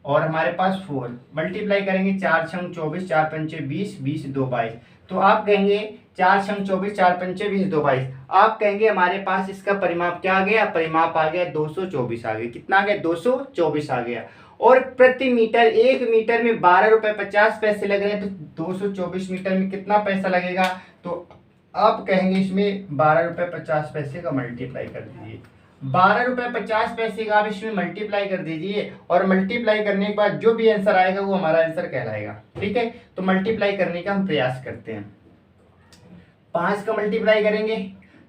और हमारे पास 4 मल्टीप्लाई करेंगे, 4 छंग 24, 4 पंचे 20, 20 2 22, तो आप कहेंगे 4 छंग 24, 4 पंचे 20 2 22, आप कहेंगे हमारे पास इसका परिमाप क्या आ गया, परिमाप आ गया 224 आ गया। कितना आ गया, 224 आ गया। और प्रति मीटर 1 मीटर में 12 रुपए 50 पैसे लग रहे हैं, तो 224 मीटर में कितना पैसा लगेगा? तो आप कहेंगे इसमें 12 रुपए 50 पैसे का मल्टीप्लाई कर दीजिए। 12 रुपए 50 पैसे का आप इसमें मल्टीप्लाई कर दीजिए, और मल्टीप्लाई करने के बाद जो भी आंसर आएगा वो हमारा आंसर कहलाएगा। ठीक है, तो मल्टीप्लाई करने का हम प्रयास करते हैं। 5 का मल्टीप्लाई करेंगे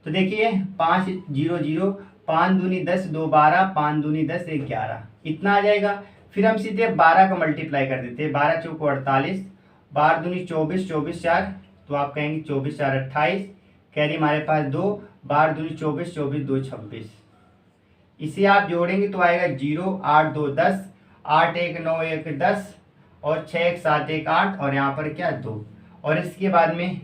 तो देखिए 5 0 0, 5 दूनी 10, 2 12, 5 दूनी 10, 1 11, इतना आ जाएगा। फिर हम सीधे 12 का मल्टीप्लाई कर देते हैं। 12 चौको 48, 12 दूनी 24, 24 4, तो आप कहेंगे 24 4 28, कैरी हमारे पास 2, 12 दूनी 24, 24 2 26, इसे आप जोड़ेंगे तो आएगा 0, 8 2 10, 8 1 9 1 10, और 6 1 7 1 8, और यहाँ पर क्या 2, और इसके बाद में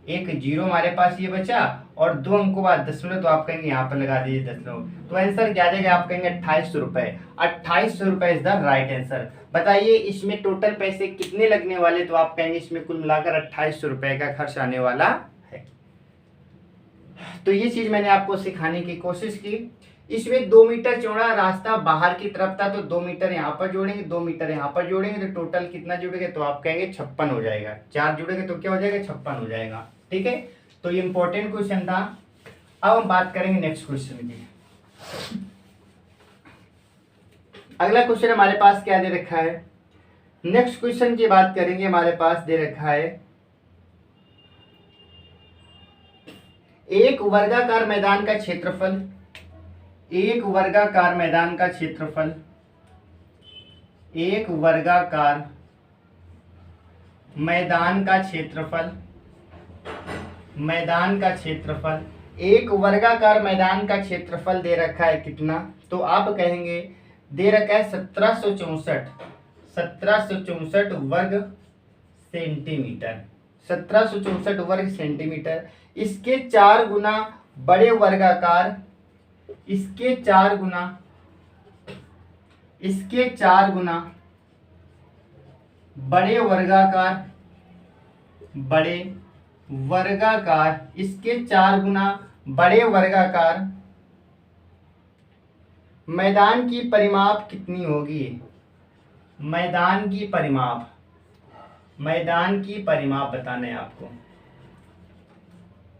एक 0 हमारे पास ये बचा, और 2 अंकों बाद दशमलव, तो आप कहेंगे यहाँ पर लगा दीजिए दशमलव, तो आंसर क्या आ जाएगा? आप कहेंगे 2800 रुपए। 2800 रुपए इज द राइट आंसर। बताइए इसमें टोटल पैसे कितने लगने वाले? तो आप कहेंगे इसमें कुल मिलाकर 2800 रुपए का खर्च आने वाला है। तो ये चीज मैंने आपको सिखाने की कोशिश की। इसमें 2 मीटर चौड़ा रास्ता बाहर की तरफ था, तो 2 मीटर यहाँ पर जोड़ेंगे, 2 मीटर यहाँ पर जोड़ेंगे, तो टोटल कितना जुड़ेगा? तो आप कहेंगे 56 हो जाएगा। 4 जुड़ेंगे तो क्या हो जाएगा? 56 हो जाएगा। ठीक है, तो ये इंपॉर्टेंट क्वेश्चन था। अब हम बात करेंगे नेक्स्ट क्वेश्चन की। अगला क्वेश्चन हमारे पास क्या दे रखा है? नेक्स्ट क्वेश्चन की बात करेंगे। हमारे पास दे रखा है एक वर्गाकार मैदान का क्षेत्रफल, एक वर्गाकार मैदान का क्षेत्रफल, एक वर्गाकार मैदान का क्षेत्रफल, मैदान का क्षेत्रफल, एक वर्गाकार मैदान का क्षेत्रफल दे रखा है कितना? तो आप कहेंगे दे रखा है 1764 वर्ग सेंटीमीटर, 1764 वर्ग सेंटीमीटर। इसके 4 गुना बड़े वर्गाकार, इसके 4 गुना, इसके 4 गुना बड़े वर्गाकार, बड़े वर्गाकार, इसके 4 गुना बड़े वर्गाकार मैदान की परिमाप कितनी होगी? मैदान की परिमाप, मैदान की परिमाप बताना है आपको।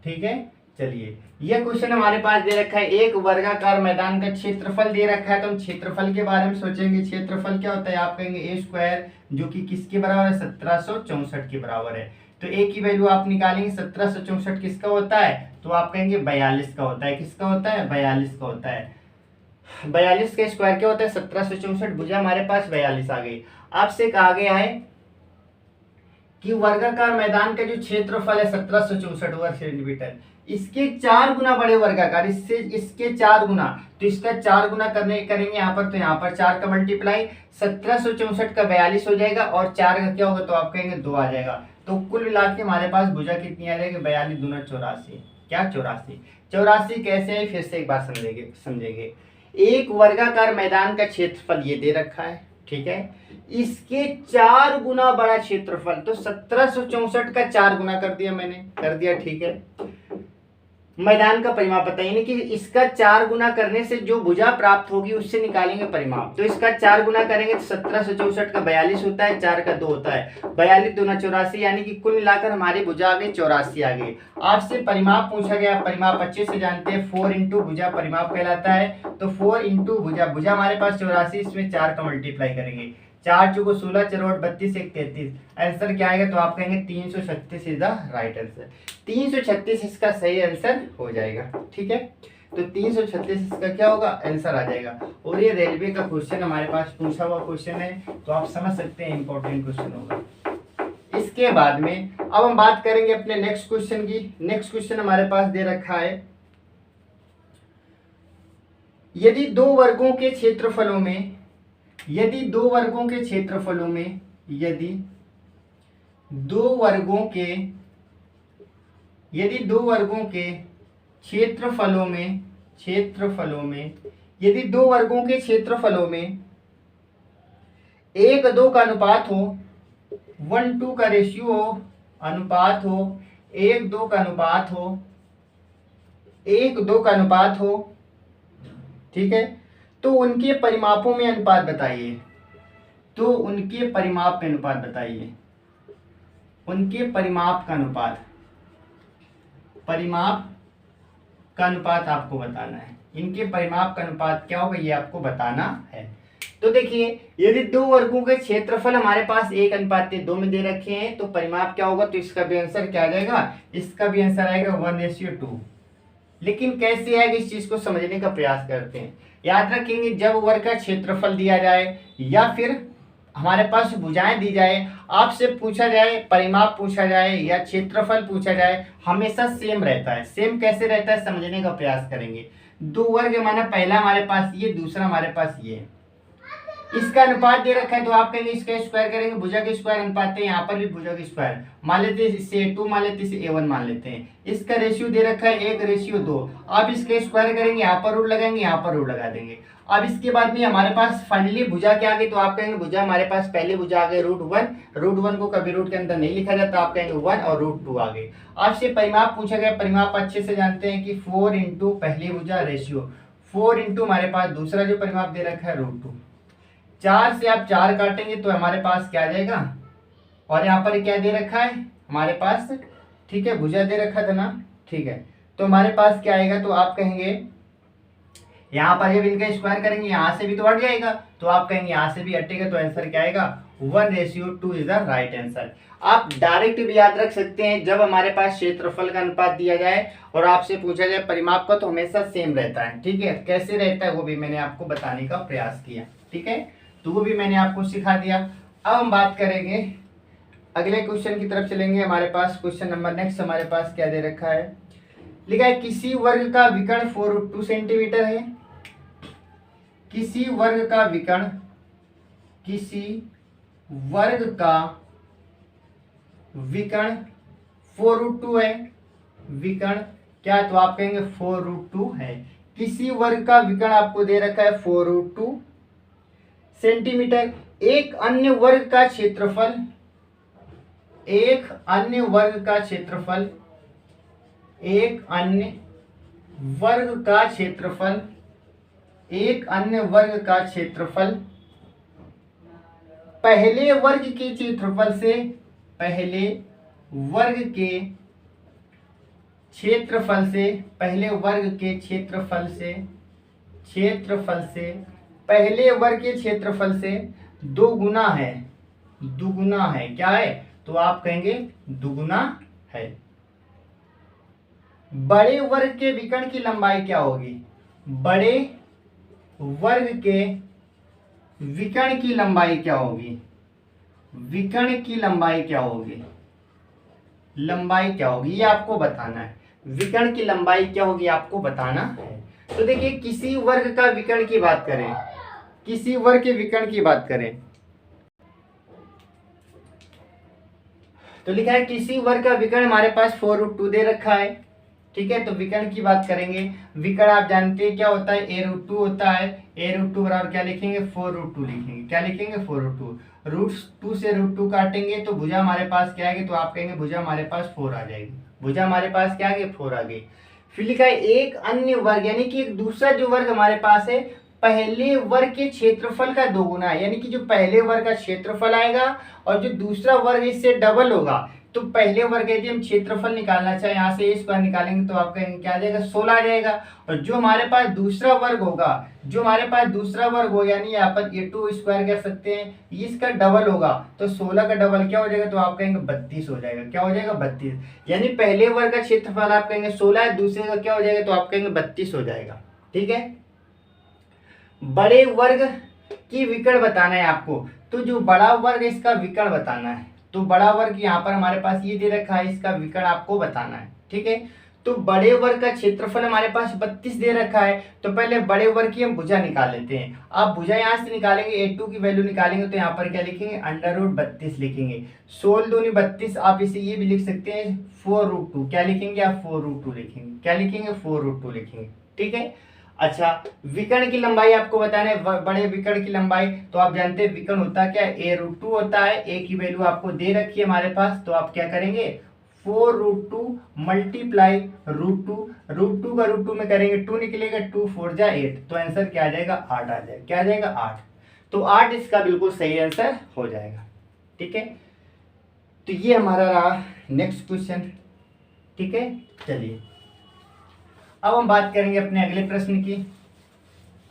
ठीक है, चलिए यह क्वेश्चन हमारे पास दे रखा है। एक वर्गाकार मैदान का क्षेत्रफल दे रखा है, तो हम क्षेत्रफल के बारे में सोचेंगे। क्षेत्रफल क्या होता है? आप कहेंगे ए स्क्वायर, जो कि किसके बराबर है? 1764 के बराबर है। तो ए की वैल्यू आप निकालेंगे, 1764 किसका होता है? तो आप कहेंगे 42 का होता है। किसका होता है? 42 का होता है। 42 का स्क्वायर क्या होता है? 1764, भुजा हमारे पास 42 आ गई। आपसे कहा गया है कि वर्गाकार मैदान का जो क्षेत्रफल है 1764 वर्ग सेंटीमीटर, इसके 4 गुना बड़े वर्गाकार, इससे इसके 4 गुना, तो इसका 4 गुना करेंगे यहाँ पर, तो यहाँ पर 4 का मल्टीप्लाई, 1764 का 42 हो जाएगा, और 4 का क्या होगा? तो आप कहेंगे 2 आ जाएगा। तो कुल मिला के हमारे पास भुजा कितनी आ जाएगी? 42 दूना 84। क्या 84? 84 कैसे है? फिर से एक बार समझेंगे। एक वर्गाकार मैदान का क्षेत्रफल ये दे रखा है, ठीक है, इसके 4 गुना बड़ा क्षेत्रफल, तो 1764 का 4 गुना कर दिया मैंने, कर दिया। ठीक है, मैदान का परिमाप बताइए, यानी कि इसका 4 गुना करने से जो भुजा प्राप्त होगी उससे निकालेंगे परिमाप। तो इसका 4 गुना करेंगे तो 1764 का 42 होता है, 4 का 2 होता है, 42 दूना 84, यानी कि कुल मिलाकर हमारी भुजा आ गई 84 आ गई। आपसे परिमाप पूछा गया, परिमाप अच्छे से जानते हैं, 4 इंटू भुजा परिमाप कहलाता है। तो 4 इंटू भुजा, भुजा हमारे पास 84, इसमें 4 का मल्टीप्लाई करेंगे, 4 चौको 16, 4 32 1 33, आंसर क्या आएगा? तो आप कहेंगे 336 इज द राइट आंसर। 336 इसका सही आंसर हो जाएगा। ठीक है, तो 336 इसका क्या होगा? आंसर आ जाएगा। और ये रेलवे का क्वेश्चन हमारे पास पूछा हुआ क्वेश्चन है, तो आप समझ सकते हैं इंपॉर्टेंट क्वेश्चन होगा। इसके बाद में अब हम बात करेंगे अपने नेक्स्ट क्वेश्चन की। नेक्स्ट क्वेश्चन हमारे पास दे रखा है, यदि दो वर्गों के क्षेत्रफलों में, यदि दो वर्गों के क्षेत्रफलों में, यदि दो वर्गों के, यदि दो वर्गों के क्षेत्रफलों में, क्षेत्रफलों में, यदि दो वर्गों के क्षेत्रफलों में 1:2 का अनुपात हो, 1:2 का रेशियो हो, अनुपात हो, 1:2 का अनुपात हो, 1:2 का अनुपात हो, ठीक है, तो उनके परिमापों में अनुपात बताइए। तो उनके परिमाप में अनुपात बताइए। उनके परिमाप का अनुपात, परिमाप का अनुपात आपको बताना है। इनके परिमाप का अनुपात क्या होगा ये आपको बताना है। तो देखिए, यदि दो वर्गों के क्षेत्रफल हमारे पास 1:2 में दे रखे हैं तो परिमाप क्या होगा, तो इसका भी आंसर क्या आ जाएगा, इसका भी आंसर आएगा 1:2। लेकिन कैसे आएगा इस चीज को समझने का प्रयास करते हैं। याद रखेंगे, जब वर्ग का क्षेत्रफल दिया जाए या फिर हमारे पास भुजाएं दी जाए, आपसे पूछा जाए, परिमाप पूछा जाए या क्षेत्रफल पूछा जाए, हमेशा सेम रहता है। सेम कैसे रहता है समझने का प्रयास करेंगे। दो वर्ग माना पहला हमारे पास ये, दूसरा हमारे पास ये, इसका अनुपात दे रखा है तो आप कहेंगे इसका स्क्वायर करेंगे, भुजा के स्क्वायर अनुपात है, यहाँ पर भी भुजा के स्क्वायर मान लेते हैं, इससे A2 मान लेते हैं, इसे A1 मान लेते हैं। इसका रेशियो दे रखा है 1:2। आप इसके स्क्वायर करेंगे, यहाँ पर रूट लगाएंगे, यहाँ पर रूट लगा देंगे। अब इसके बाद में हमारे पास फाइनली भुजा क्या आ गई, तो आप कहेंगे भुजा हमारे पास पहले भुजा आ गई √1। √1 को कभी रूट के अंदर नहीं लिखा जाता, आप कहेंगे 1 और √2 आ गई। आपसे परिमाप पूछा गया, परिमाप अच्छे से जानते हैं कि 4 इंटू पहली भुजा रेशियो 4 इंटू हमारे पास दूसरा जो परिमाप दे रखा है √2। 4 से आप 4 काटेंगे तो हमारे पास क्या आ जाएगा, और यहाँ पर क्या दे रखा है हमारे पास, ठीक है, भुजा दे रखा था ना, ठीक है। तो हमारे पास क्या आएगा, तो आप कहेंगे यहाँ पर जब इनका स्क्वायर करेंगे यहाँ से भी तो हट जाएगा, तो आप कहेंगे यहाँ से भी हटेगा, तो आंसर क्या आएगा 1:2 इज द राइट आंसर। आप डायरेक्ट भी याद रख सकते हैं, जब हमारे पास क्षेत्रफल का अनुपात दिया जाए और आपसे पूछा जाए परिमाप का, तो हमेशा सेम रहता है। ठीक है, कैसे रहता है वो भी मैंने आपको बताने का प्रयास किया। ठीक है, तो वो भी मैंने आपको सिखा दिया। अब हम बात करेंगे, अगले क्वेश्चन की तरफ चलेंगे। हमारे पास क्वेश्चन नंबर नेक्स्ट हमारे पास क्या दे रखा है, लिखा है किसी वर्ग का विकर्ण 4√2 सेंटीमीटर है। किसी वर्ग का विकर्ण, किसी वर्ग का विकर्ण 4√2 है। विकर्ण क्या, तो आप कहेंगे 4√2 है। किसी वर्ग का विकर्ण आपको दे रखा है 4√2 सेंटीमीटर। एक अन्य वर्ग का क्षेत्रफल, एक अन्य वर्ग का क्षेत्रफल, एक अन्य वर्ग का क्षेत्रफल, एक अन्य वर्ग का क्षेत्रफल पहले वर्ग के क्षेत्रफल से, पहले वर्ग के क्षेत्रफल से, पहले वर्ग के क्षेत्रफल से, क्षेत्रफल से पहले वर्ग के क्षेत्रफल से दोगुना है। दुगुना है, क्या है, तो आप कहेंगे दुगुना है। बड़े वर्ग के विकर्ण की लंबाई क्या होगी, बड़े वर्ग के विकर्ण की लंबाई क्या होगी, विकर्ण की लंबाई क्या होगी, लंबाई क्या होगी ये आपको बताना है। विकर्ण की लंबाई क्या होगी आपको बताना है। तो देखिए, किसी वर्ग का विकर्ण की बात करें, किसी वर्ग के विकर्ण की बात करें तो लिखा है किसी वर्ग का विकर्ण हमारे पास 4√2 दे रखा है। ठीक है, तो विकर्ण की बात करेंगे। विकर्ण आप जानते हैं क्या होता है, a√2 होता है। a√2 बराबर क्या लिखेंगे, 4√2 लिखेंगे। क्या लिखेंगे, 4√2। √2 से √2 काटेंगे तो भुजा हमारे पास क्या आएगी, तो आप कहेंगे भुजा हमारे पास 4 आ जाएगी। भुजा हमारे पास क्या आ गई, 4 आ गई। फिर लिखा है एक अन्य वर्ग, यानी कि एक दूसरा जो वर्ग हमारे पास है पहले वर्ग के क्षेत्रफल का दोगुना है। यानी कि जो पहले वर्ग का क्षेत्रफल आएगा और जो दूसरा वर्ग इससे डबल होगा। तो पहले वर्ग यदि हम क्षेत्रफल निकालना चाहे, यहाँ से स्क्वायर निकालेंगे तो आपका क्या आ जाएगा, 16 आ जाएगा। और जो हमारे पास दूसरा वर्ग होगा, जो हमारे पास दूसरा वर्ग हो, यानी यहाँ पर a2 स्क्वायर कर सकते हैं, इसका डबल होगा तो 16 का डबल क्या हो जाएगा, तो आप कहेंगे 32 हो जाएगा। क्या हो जाएगा, 32। यानी पहले वर्ग का क्षेत्रफल आप कहेंगे 16 है, दूसरे का क्या हो जाएगा, तो आप कहेंगे 32 हो जाएगा। ठीक है, बड़े वर्ग की विकर्ण बताना है आपको। तो जो बड़ा वर्ग है इसका विकर्ण बताना है। तो बड़ा वर्ग यहाँ पर हमारे पास ये दे रखा है, इसका विकर्ण आपको बताना है। ठीक है, तो बड़े वर्ग का क्षेत्रफल हमारे पास 32 दे रखा है। तो पहले बड़े वर्ग की हम भुजा निकाल लेते हैं। आप भुजा यहाँ से निकालेंगे, a2 की वैल्यू निकालेंगे तो यहाँ पर क्या लिखेंगे, √32 लिखेंगे। 16 दूनी 32, आप इसे ये भी लिख सकते हैं 4√2। क्या लिखेंगे आप, 4√2 लिखेंगे। क्या लिखेंगे, 4√2 लिखेंगे। ठीक है, अच्छा, विकर्ण की लंबाई आपको बताना है, बड़े विकर्ण की लंबाई। तो आप जानते हैं विकर्ण होता क्या है, a√2 होता है। a की वैल्यू आपको दे रखी है हमारे पास, तो आप क्या करेंगे, 4√2 मल्टीप्लाई √2। √2 का √2 में करेंगे 2 निकलेगा, 2 4 जा 8, तो आंसर क्या आ जाएगा, 8 आ जाएगा। क्या आ जाएगा, 8। तो 8 इसका बिल्कुल सही आंसर हो जाएगा। ठीक है, तो ये हमारा रहा नेक्स्ट क्वेश्चन। ठीक है, चलिए अब हम बात करेंगे अपने अगले प्रश्न की।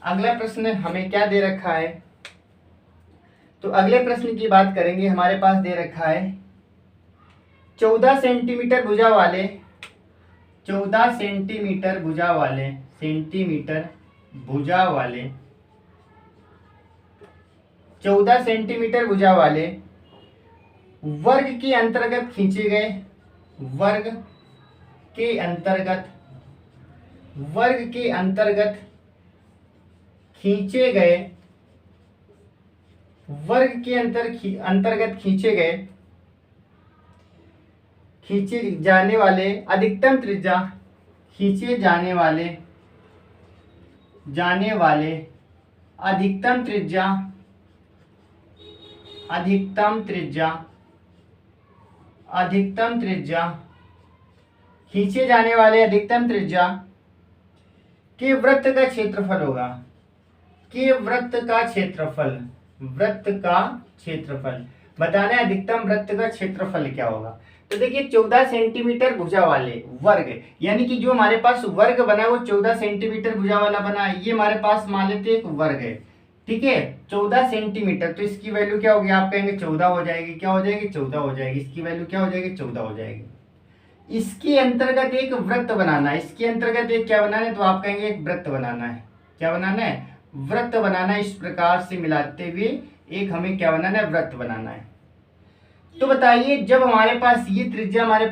अगला प्रश्न हमें क्या दे रखा है, तो अगले प्रश्न की बात करेंगे। हमारे पास दे रखा है 14 सेंटीमीटर भुजा वाले 14 सेंटीमीटर भुजा वाले 14 सेंटीमीटर भुजा वाले वर्ग के अंतर्गत खींचे गए वर्ग के अंतर्गत खींचे गए वर्ग के अंतर्गत खींचे जाने वाले अधिकतम त्रिज्या अधिकतम त्रिज्या खींचे जाने वाले अधिकतम त्रिज्या के वृत्त का क्षेत्रफल होगा। वृत्त का क्षेत्रफल बताना है अधिकतम वृत्त का क्षेत्रफल क्या होगा। तो देखिए 14 सेंटीमीटर भुजा वाले वर्ग, यानी कि जो हमारे पास वर्ग बना है वो 14 सेंटीमीटर भुजा वाला बना है। ये हमारे पास मान लेते एक वर्ग है। ठीक है, 14 सेंटीमीटर, तो इसकी वैल्यू क्या होगी, आप कहेंगे 14 हो जाएगी। क्या हो जाएगी, 14 हो जाएगी। इसकी वैल्यू क्या हो जाएगी, 14 हो जाएगी। इसके अंतर्गत एक वृत्त बनाना है। इसके अंतर्गत एक क्या बनाना है, तो आप कहेंगे एक वृत्त बनाना है। क्या बनाना है, वृत्त बनाना है। इस प्रकार से मिलाते हुए एक हमें क्या बनाना है, वृत्त बनाना है। तो बताइए जब हमारे पास ये त्रिज्या हमारे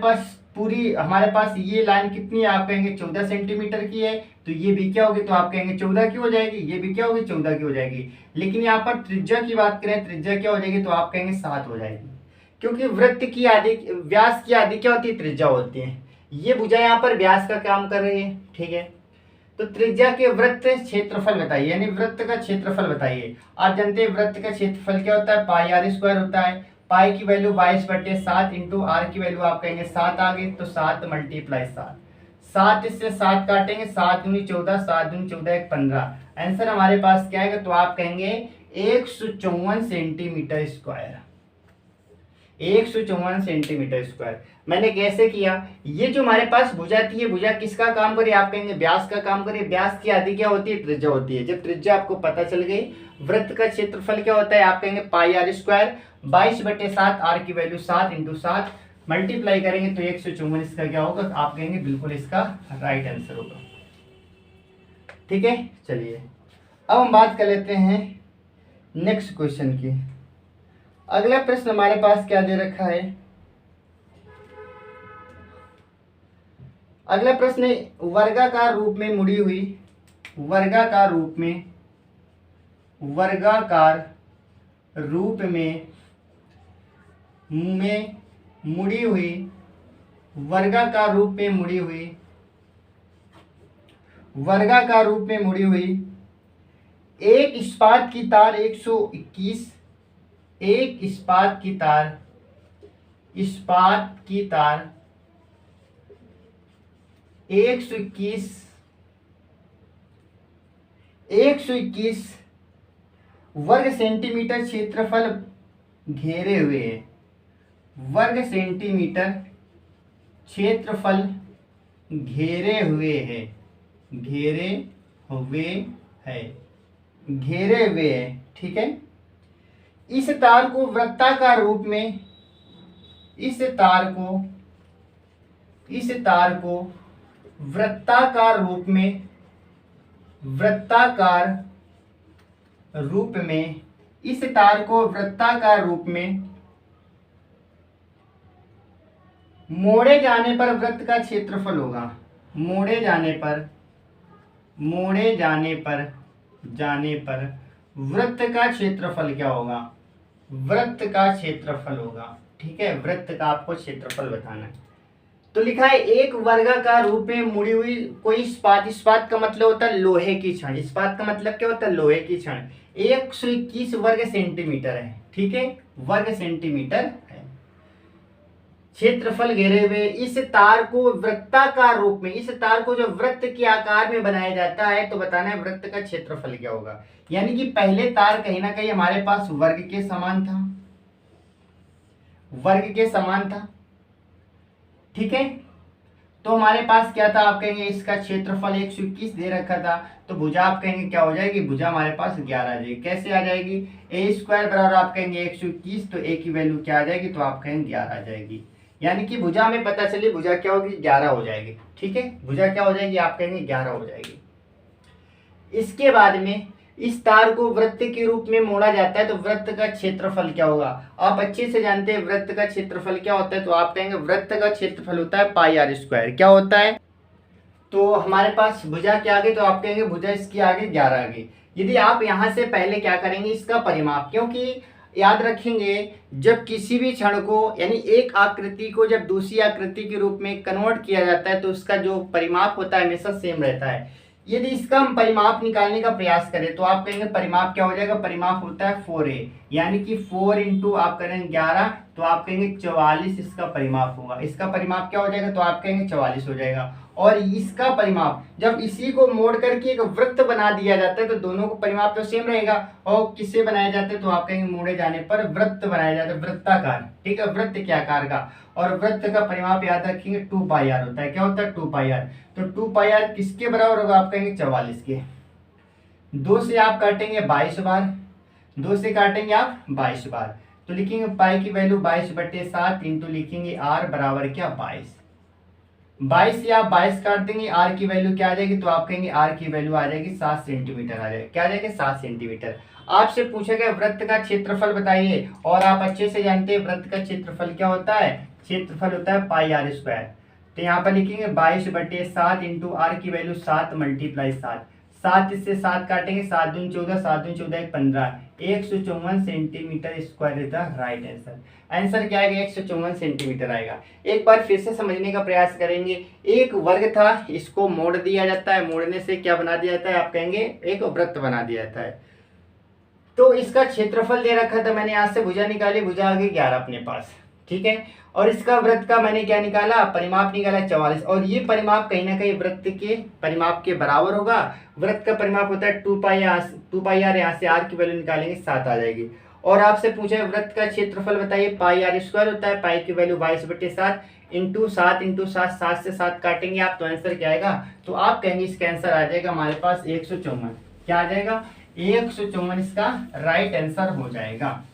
पास ये लाइन कितनी है, आप कहेंगे 14 सेंटीमीटर की है, तो ये भी क्या होगी, तो आप कहेंगे 14 की हो जाएगी। ये भी क्या होगी, 14 की हो जाएगी। लेकिन यहाँ पर त्रिज्या की बात करें, त्रिज्या क्या हो जाएगी, तो आप कहेंगे 7 हो जाएगी, क्योंकि वृत्त की आधी व्यास की आधी क्या होती है, त्रिज्या होती है। ये भुजा यहाँ पर व्यास का काम कर रही है। ठीक है, तो त्रिज्या के वृत्त क्षेत्रफल बताइए, यानी वृत्त का क्षेत्रफल बताइए। आप जानते हैं वृत्त का क्षेत्रफल क्या होता है, पाई आर स्क्वायर होता है। पाई की वैल्यू 22/7 इंटू आर की वैल्यू आप कहेंगे 7 आ गई, तो 7 × 7। 7 इससे 7 काटेंगे, 7 दूनी 14, 7 दूनी 14, 1 15। आंसर हमारे पास क्या आएगा, तो आप कहेंगे 154 सेंटीमीटर स्क्वायर। 154 centimetre square. मैंने कैसे किया, ये जो हमारे पास भुजा थी, ये भुजा किसका काम करे, आप कहेंगे व्यास का काम करे। व्यास की आधी क्या होती है, त्रिज्या होती है। जब त्रिज्या आपको पता चल गई, वृत्त का क्षेत्रफल क्या होता है, आप कहेंगे पाई आर स्क्वायर। 22/7, आर की वैल्यू 7 × 7 मल्टीप्लाई करेंगे तो 154 इसका क्या होगा, आप कहेंगे बिल्कुल इसका राइट आंसर होगा। ठीक है, चलिए अब हम बात कर लेते हैं नेक्स्ट क्वेश्चन की। अगला प्रश्न हमारे पास क्या दे रखा है, अगला प्रश्न वर्गाकार रूप में मुड़ी हुई वर्गाकार रूप में मुड़ी हुई वर्गाकार रूप में मुड़ी हुई एक इस्पात की तार 121 एक इस्पात की तार 121 वर्ग सेंटीमीटर क्षेत्रफल घेरे हुए है। वर्ग सेंटीमीटर क्षेत्रफल घेरे हुए है। ठीक है, इस तार को वृत्ताकार रूप में वृत्ताकार रूप में मोड़े जाने पर वृत्त का क्षेत्रफल होगा। मोड़े जाने पर वृत्त का क्षेत्रफल क्या होगा, वृत्त का क्षेत्रफल होगा। ठीक है, वृत्त का आपको क्षेत्रफल बताना है। तो लिखा है एक वर्गाकार रूप में मुड़ी हुई कोई इस्पात का मतलब होता है लोहे की छड़। इस्पात का मतलब क्या होता है, लोहे की छड़। 121 वर्ग सेंटीमीटर है। ठीक है, वर्ग सेंटीमीटर है। क्षेत्रफल घेरे हुए इस तार को वृत्ताकार रूप में, इस तार को जो वृत्त के आकार में बनाया जाता है, तो बताना है वृत्त का क्षेत्रफल क्या होगा। यानी कि पहले तार कहीं ना कहीं हमारे पास वर्ग के समान था, वर्ग के समान था, ठीक है। तो हमारे पास क्या था, आप कहेंगे इसका क्षेत्रफल 121 दे रखा था, तो भुजा आप कहेंगे क्या हो जाएगी, भुजा हमारे पास 11 आ जाएगी। कैसे आ जाएगी, ए स्क्वायर बराबर आप कहेंगे 121, तो ए की वैल्यू क्या आ जाएगी, तो आप कहेंगे 11 आ जाएगी। यानी कि भुजा हमें पता चली, भुजा क्या होगी, 11 हो जाएगी, ठीक है। भुजा क्या हो जाएगी, आप कहेंगे 11 हो जाएगी। इसके बाद में इस तार को वृत्त के रूप में मोड़ा जाता है, तो वृत्त का क्षेत्रफल क्या होगा, आप अच्छे से जानते हैं वृत्त का क्षेत्रफल क्या होता है। तो आप कहेंगे वृत्त का क्षेत्रफल होता है पाई आर स्क्वायर। क्या होता है, तो हमारे पास भुजा के आगे, तो आप कहेंगे भुजा इसकी आगे 11 आ गई। यदि आप यहां से पहले क्या करेंगे, इसका परिमाप, क्योंकि याद रखेंगे जब किसी भी क्षण को यानी एक आकृति को जब दूसरी आकृति के रूप में कन्वर्ट किया जाता है, तो उसका जो परिमाप होता है हमेशा सेम रहता है। यदि इसका हम परिमाप निकालने का प्रयास करें, तो आप कहेंगे परिमाप क्या हो जाएगा, परिमाप होता है 4a, यानी कि 4 इंटू आप करेंगे 11, तो आप कहेंगे 44 इसका परिमाप होगा। इसका परिमाप क्या हो जाएगा, तो आप कहेंगे 44 हो जाएगा। और इसका परिमाप जब इसी को मोड़ करके एक वृत्त बना दिया जाता है, तो दोनों को परिमाप तो सेम रहेगा। और किससे बनाया जाता है, तो आप कहेंगे मोड़े जाने पर वृत्त बनाया जाता है, वृत्ताकार, ठीक है, वृत्त के आकार का। और वृत्त का परिमाप याद रखेंगे 2 पाई आर होता है। क्या होता है, 2 पाई आर। तो 2 पाई आर किसके बराबर होगा, आप कहेंगे 44 के। 2 से आप काटेंगे 22 बार, 2 से काटेंगे आप 22 बार, तो लिखेंगे पाई की वैल्यू 22/7 इंटू लिखेंगे आर बराबर क्या 22। 22 से आप 22 काट देंगे, आर की वैल्यू क्या आ जाएगी, तो आप कहेंगे आर की वैल्यू आ जाएगी 7 सेंटीमीटर आ जाएगी। क्या आ जाएगा, 7 सेंटीमीटर। आपसे पूछा गया वृत्त का क्षेत्रफल बताइए, और आप अच्छे से जानते हैं वृत्त का क्षेत्रफल क्या होता है, क्षेत्रफल होता है पाई आर स्क्वायर। तो यहाँ पर लिखेंगे 22/7 इंटू आर की वैल्यू 7 × 7। 7 इससे 7 काटेंगे, 7 दूनी 14, 7 दूनी 14 15, 154 centimetre square is the right answer. Answer क्या आएगा, 154 सेंटीमीटर आएगा। एक बार फिर से समझने का प्रयास करेंगे। एक वर्ग था, इसको मोड़ दिया जाता है, मोड़ने से क्या बना दिया जाता है, आप कहेंगे एक वृत्त बना दिया जाता है। तो इसका क्षेत्रफल दे रखा था, मैंने यहाँ से भुजा निकाली, भुजा आ गई 11 अपने पास, ठीक है। और इसका वृत्त का मैंने क्या निकाला, परिमाप निकाला 44, और ये परिमाप कहीं ना कहीं वृत्त के परिमाप के बराबर होगा। वृत्त का परिमाप होता है 2 पाई आर, यहाँ से आर की वैल्यू निकालेंगे 7 आ जाएगी। और आपसे पूछा है वृत्त का क्षेत्रफल बताइए, पाई आर स्क्वायर होता है, पाई की वैल्यू 22/7 इंटू 7 इंटू 7, 7 से 7 काटेंगे आप, तो आंसर क्या आएगा, तो आप कहेंगे इसका आंसर आ जाएगा हमारे पास 154। क्या आ जाएगा, 154 इसका राइट आंसर हो जाएगा।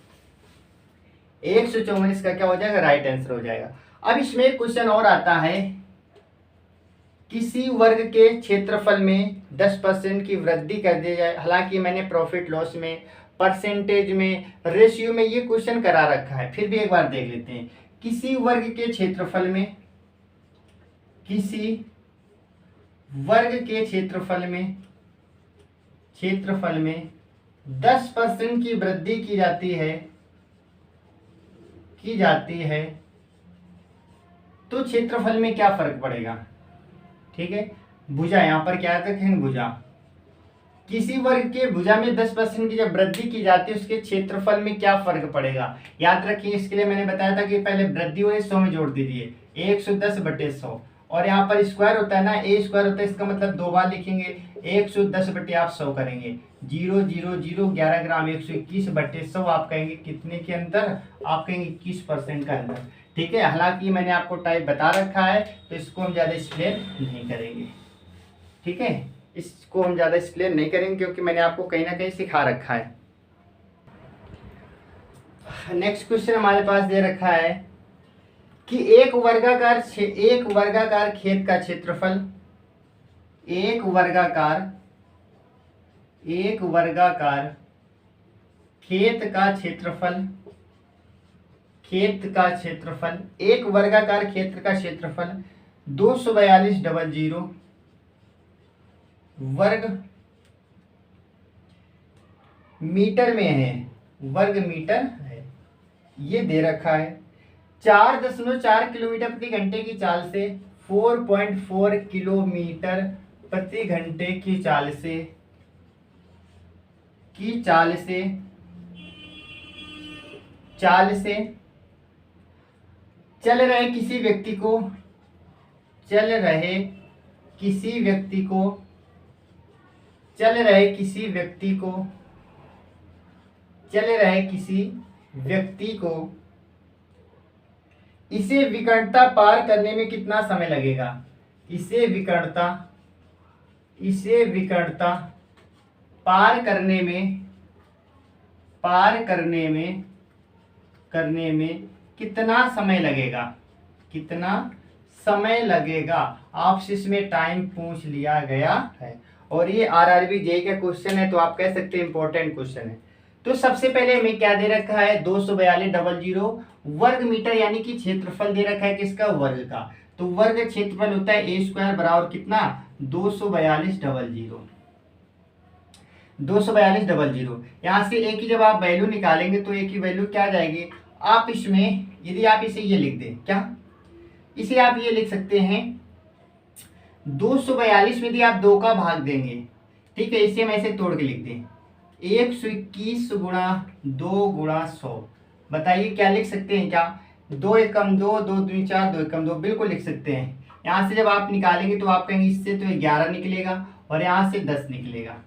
154 इसका क्या हो जाएगा, राइट आंसर हो जाएगा। अब इसमें एक क्वेश्चन और आता है, किसी वर्ग के क्षेत्रफल में 10% की वृद्धि कर दी जाए। हालांकि मैंने प्रॉफिट लॉस में, परसेंटेज में, रेशियो में ये क्वेश्चन करा रखा है, फिर भी एक बार देख लेते हैं। किसी वर्ग के क्षेत्रफल में, किसी वर्ग के क्षेत्रफल में 10% की वृद्धि की जाती है, तो क्षेत्रफल में क्या फर्क पड़ेगा, ठीक है। भुजा यहाँ पर क्या रखेंगे, भुजा, किसी वर्ग के भुजा में 10% की जब वृद्धि की जाती है, उसके क्षेत्रफल में क्या फर्क पड़ेगा। याद रखिए, इसके लिए मैंने बताया था कि पहले वृद्धि हो 100 में जोड़ दीजिए, 110/100, और यहाँ पर स्क्वायर होता है ना, ए स्क्वायर होता है, इसका मतलब 2 बार लिखेंगे, 110/100 करेंगे, 0 0 0 11 ग्राम, 121/100 आप कहेंगे कितने के अंदर, आप कहेंगे 21% का अंदर, ठीक है। हालांकि मैंने आपको टाइप बता रखा है, तो इसको हम ज़्यादा एक्सप्लेन नहीं करेंगे, ठीक है। इसको हम ज़्यादा एक्सप्लेन नहीं करेंगे, क्योंकि मैंने आपको कहीं ना कहीं सिखा रखा है। नेक्स्ट क्वेश्चन हमारे पास दे रखा है कि एक वर्गाकार खेत का क्षेत्रफल, एक वर्गाकार खेत का क्षेत्रफल, एक वर्गाकार क्षेत्र का क्षेत्रफल 242,000 वर्ग मीटर में है, वर्ग मीटर है, ये दे रखा है। 4.4 किलोमीटर प्रति घंटे की चाल से 4.4 किलोमीटर प्रति घंटे की चाल से 4 चल रहे किसी व्यक्ति को चल रहे किसी व्यक्ति को चल रहे किसी व्यक्ति को चल रहे किसी व्यक्ति को इसे विकर्णता पार करने में कितना समय लगेगा? इसे विकर्णता पार करने में कितना समय लगेगा? कितना समय लगेगा? आपसे इसमें टाइम पूछ लिया गया है और ये आरआरबी जेईई का क्वेश्चन है, तो आप कह सकते हैं इंपॉर्टेंट क्वेश्चन है। तो सबसे पहले हमें क्या दे रखा है? 242,000 वर्ग मीटर, यानी कि क्षेत्रफल दे रखा है किसका? वर्ग का। तो वर्ग क्षेत्रफल होता है ए स्क्वायर बराबर कितना? 242,000। 242,000 यहाँ से ए की जब आप वैल्यू निकालेंगे तो ए की वैल्यू क्या आ जाएगी? आप इसमें यदि आप इसे ये लिख दें, क्या इसे आप ये लिख सकते हैं 242 में यदि आप 2 का भाग देंगे, ठीक है, इसे हम ऐसे तोड़ के लिख दें 121 गुणा 2 गुणा 100। बताइए क्या लिख सकते हैं? क्या 2 एकम 2, 2 दूनी 4, 2 एकम 2 बिल्कुल लिख सकते हैं। यहाँ से जब आप निकालेंगे तो आप कहेंगे इससे तो 11 निकलेगा और यहाँ से 10 निकलेगा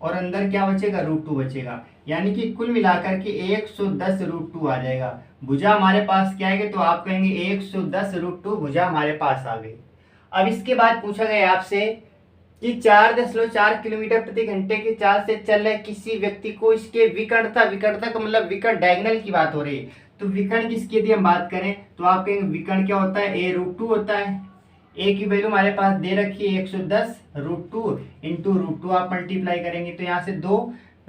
और अंदर क्या बचेगा? √2 बचेगा, यानी कि कुल मिलाकर के 110 √2 आ जाएगा। भुजा हमारे पास क्या आएगी? तो आप कहेंगे 110 √2 भुजा हमारे पास आ गई। अब इसके बाद पूछा गया आपसे कि 4.4 किलोमीटर प्रति घंटे की चाल से चल रहे किसी व्यक्ति को इसके विकर्णता का मतलब विकर्ण डायगोनल की बात हो रही है। तो विकर्ण किसकी यदि हम बात करें तो आप कहेंगे विकर्ण क्या होता है? a√2 होता है। ए की वैल्यू हमारे पास दे रखी है 110 √2 इंटू √2 आप मल्टीप्लाई करेंगे तो यहाँ से 2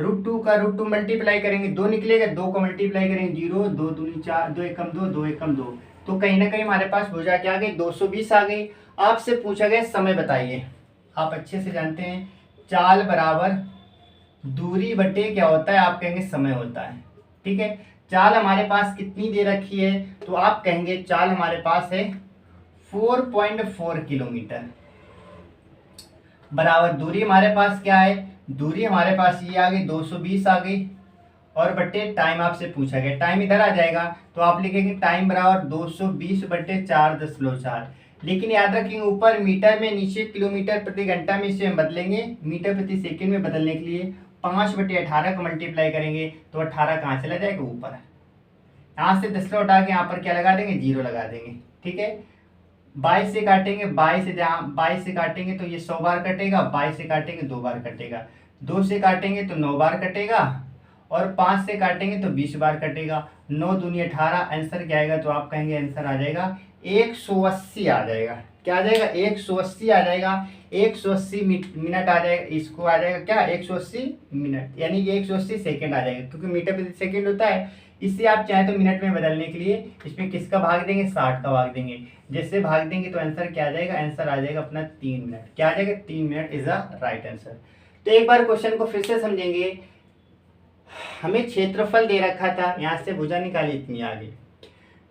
√2 का √2 मल्टीप्लाई करेंगे 2 निकलेगा, 2 को मल्टीप्लाई करेंगे 0, 2 दूनी 4, 2 एकम 2, 2 एकम 2। तो कहीं ना कहीं हमारे पास भुजा क्या आ गई? 220 आ गई। आपसे पूछा गया समय बताइए। आप अच्छे से जानते हैं चाल बराबर दूरी बटे क्या होता है? आप कहेंगे समय होता है, ठीक है। चाल हमारे पास कितनी दे रखी है? तो आप कहेंगे चाल हमारे पास है 4.4 किलोमीटर बराबर दूरी हमारे पास क्या है? दूरी हमारे पास ये आ गई 220 आ गई और बटे टाइम आपसे पूछा गया, टाइम इधर आ जाएगा तो आप लिखेंगे टाइम बराबर 220 बटे 4.4। लेकिन याद रखेंगे ऊपर मीटर में, नीचे किलोमीटर प्रति घंटा में, इसे हम बदलेंगे मीटर प्रति सेकंड में बदलने के लिए 5 बटे 18 को मल्टीप्लाई करेंगे तो 18 कहाँ चला जाएगा? ऊपर। यहाँ से 10 उठा के यहाँ पर क्या लगा देंगे? 0 लगा देंगे, ठीक है। 22 से काटेंगे, 22 से काटेंगे तो ये 100 बार कटेगा, 22 से काटेंगे 2 बार कटेगा, 2 से काटेंगे तो 9 बार कटेगा और 5 से काटेंगे तो 20 बार कटेगा। 9 दूनी 18, आंसर क्या आएगा? तो आप कहेंगे आंसर आ जाएगा 180 आ जाएगा। क्या आ जाएगा? 180 आ जाएगा। 180 मिनट आ जाएगा, इसको आ जाएगा क्या? 180 मिनट, यानी कि 180 सेकेंड आ जाएगा, क्योंकि मीटर प्रति सेकेंड होता है। इससे आप चाहे तो मिनट में बदलने के लिए इसमें किसका भाग देंगे? 60 का भाग देंगे। जैसे भाग देंगे तो आंसर क्या आ जाएगा? आंसर आ जाएगा अपना 3 मिनट। क्या आ जाएगा? 3 minute is the right answer. तो एक बार क्वेश्चन को फिर से समझेंगे। हमें क्षेत्रफल दे रखा था, यहाँ से भुजा निकाली इतनी आ गई,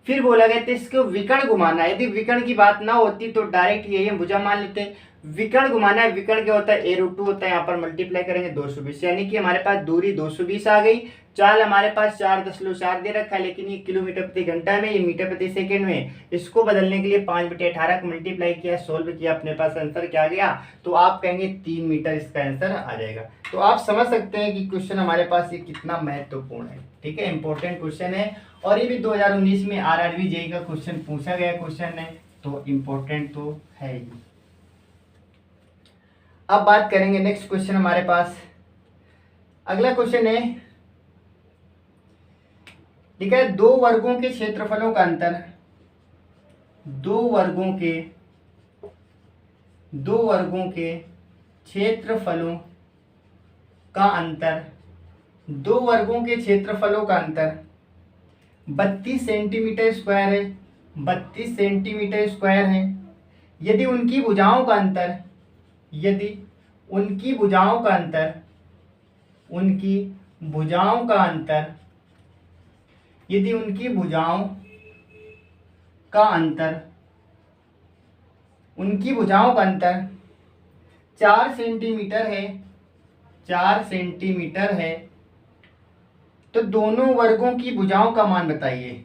फिर बोला गया था इसको विकर्ण घुमाना है। यदि विकर्ण की बात ना होती तो डायरेक्ट यही हम भुजा मान लेते हैं। विकर्ण घुमाना है, विकर्ण क्या होता है? a√2 होता है, यहाँ पर मल्टीप्लाई करेंगे 220, यानी कि हमारे पास दूरी 220 आ गई। चाल हमारे पास 4.4 दे रखा है, लेकिन ये किलोमीटर प्रति घंटा में, ये मीटर प्रति सेकंड में। इसको बदलने के लिए 5 बटे 18 को मल्टीप्लाई किया, सोल्व किया, अपने पास आंसर क्या आ गया? तो आप कहेंगे 3 मीटर इसका आंसर आ जाएगा। तो आप समझ सकते हैं कि क्वेश्चन हमारे पास ये कितना महत्वपूर्ण है, ठीक है, इंपॉर्टेंट क्वेश्चन है और ये भी 2019 में आरआरबी जेईई का क्वेश्चन पूछा गया क्वेश्चन है, तो इम्पोर्टेंट तो है ही। अब बात करेंगे नेक्स्ट क्वेश्चन हमारे पास। अगला क्वेश्चन है, ठीक है, दो वर्गों के क्षेत्रफलों का अंतर, दो वर्गों के क्षेत्रफलों का अंतर, दो वर्गों के क्षेत्रफलों का अंतर 32 सेंटीमीटर स्क्वायर है, 32 सेंटीमीटर स्क्वायर है। यदि उनकी भुजाओं का अंतर, यदि उनकी भुजाओं का अंतर, उनकी भुजाओं का अंतर, यदि उनकी भुजाओं का अंतर, उनकी भुजाओं का अंतर 4 सेंटीमीटर है, 4 सेंटीमीटर है, तो दोनों वर्गों की भुजाओं का मान बताइए।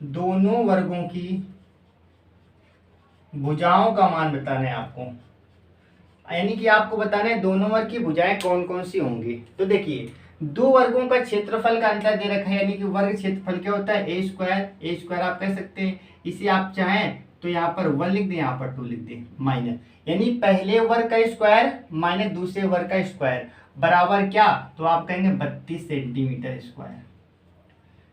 दोनों वर्गों की भुजाओं का मान बताना है आपको, यानी कि आपको बताना है दोनों वर्ग की भुजाएं कौन कौन सी होंगी। तो देखिए, दो वर्गों का क्षेत्रफल का अंतर दे रखा है, यानी कि वर्ग क्षेत्रफल क्या होता है, ए स्क्वायर आप कह सकते हैं। इसे आप चाहें तो यहाँ पर 1 लिख दें, यहाँ पर 2 लिख दें, माइनस, यानी पहले वर्ग का स्क्वायर माइनस दूसरे वर्ग का स्क्वायर बराबर क्या, तो आप कहेंगे 32 सेंटीमीटर स्क्वायर।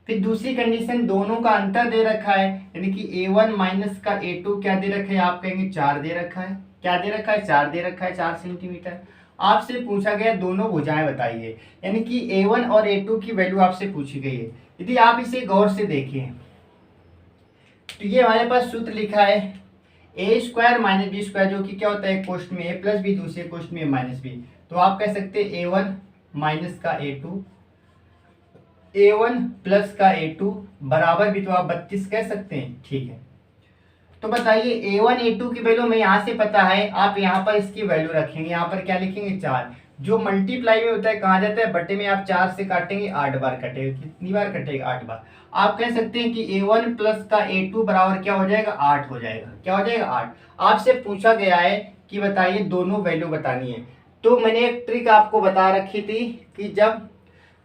फिर दूसरी कंडीशन, दोनों का अंतर दे रखा है, यानी कि a1 माइनस का a2 क्या दे रखा है, आप कहेंगे 4 दे रखा है। क्या दे रखा है, 4 दे रखा है, 4 सेंटीमीटर। आपसे पूछा गया दोनों भुजाएं बताइए, यानी कि a1 और a2 की वैल्यू आपसे पूछी गई है। यदि आप इसे गौर से देखें तो ये हमारे पास सूत्र लिखा है ए स्क्वायर माइनस बी स्क्वायर, जो कि क्या होता है, कोष्ठ में a प्लस बी, दूसरे कोष्ठ में माइनस बी। तो आप कह सकते हैं a1 माइनस का a2, a1 प्लस का a2 बराबर भी, तो आप 32 कह सकते हैं, ठीक है। तो बताइए a1 a2 की वैल्यू हमें यहाँ से पता है, आप यहाँ पर इसकी वैल्यू रखेंगे, यहाँ पर क्या लिखेंगे, 4। जो मल्टीप्लाई में होता है कहाँ जाता है, बटे में, आप 4 से काटेंगे 8 बार कटेगा। कितनी बार कटेगा, 8 बार। आप कह सकते हैं कि a1 प्लस का a2 बराबर क्या हो जाएगा, 8 हो जाएगा। क्या हो जाएगा, 8। आपसे पूछा गया है कि बताइए दोनों वैल्यू बतानी है। तो मैंने एक ट्रिक आपको बता रखी थी कि जब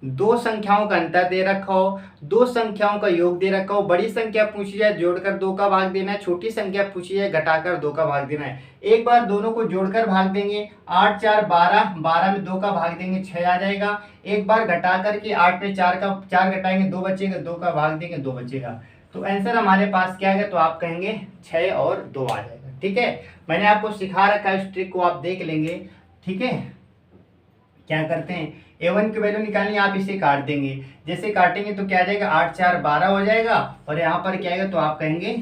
दो संख्याओं का अंतर दे रखा हो, दो संख्याओं का योग दे रखा हो, बड़ी संख्या पूछी जाए जोड़कर 2 का भाग देना है, छोटी संख्या पूछी जाए घटाकर 2 का भाग देना है। एक बार दोनों को जोड़कर भाग देंगे, 8 4 12, 12 में 2 का भाग देंगे 6 आ जाएगा। एक बार घटा करके 8 में 4 घटाएंगे 2 बचेगा, 2 का भाग देंगे 2 बचेगा। तो आंसर हमारे पास क्या है, तो आप कहेंगे 6 और 2 आ जाएगा, ठीक है। मैंने आपको सिखा रखा है, इस ट्रिक को आप देख लेंगे, ठीक है। क्या करते हैं, a1 की वैल्यू निकालनी, आप इसे काट देंगे, जैसे काटेंगे तो क्या आ जाएगा, 8 4 12 हो जाएगा, और यहाँ पर क्या आएगा, तो आप कहेंगे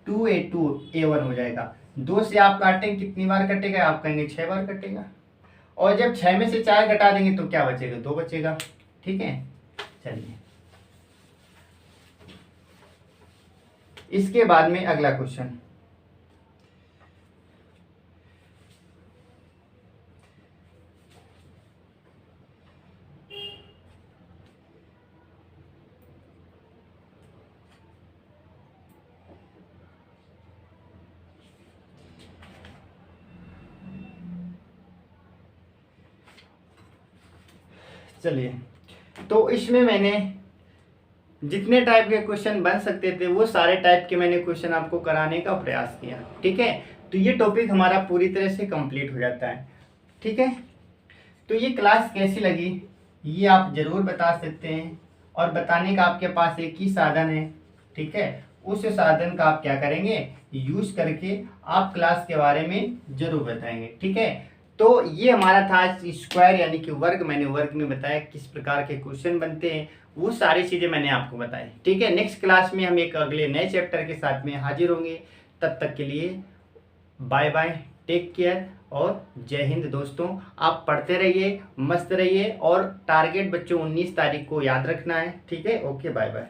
2a2 a1 हो जाएगा। 2 से आप काटेंगे कितनी बार कटेगा, आप कहेंगे 6 बार कटेगा। और जब 6 में से 4 घटा देंगे तो क्या बचेगा, 2 बचेगा, ठीक है। चलिए इसके बाद में अगला क्वेश्चन, चलिए तो इसमें मैंने जितने टाइप के क्वेश्चन बन सकते थे वो सारे टाइप के मैंने क्वेश्चन आपको कराने का प्रयास किया, ठीक है। तो ये टॉपिक हमारा पूरी तरह से कंप्लीट हो जाता है, ठीक है। तो ये क्लास कैसी लगी ये आप जरूर बता सकते हैं, और बताने का आपके पास एक ही साधन है, ठीक है। उस साधन का आप क्या करेंगे, यूज करके आप क्लास के बारे में जरूर बताएंगे, ठीक है। तो ये हमारा था स्क्वायर यानी कि वर्ग। मैंने वर्ग में बताया किस प्रकार के क्वेश्चन बनते हैं, वो सारी चीज़ें मैंने आपको बताई, ठीक है। नेक्स्ट क्लास में हम एक अगले नए चैप्टर के साथ में हाजिर होंगे। तब तक के लिए बाय बाय, टेक केयर और जय हिंद दोस्तों। आप पढ़ते रहिए, मस्त रहिए, और टारगेट बच्चों 19 तारीख को याद रखना है, ठीक है। Okay, bye bye.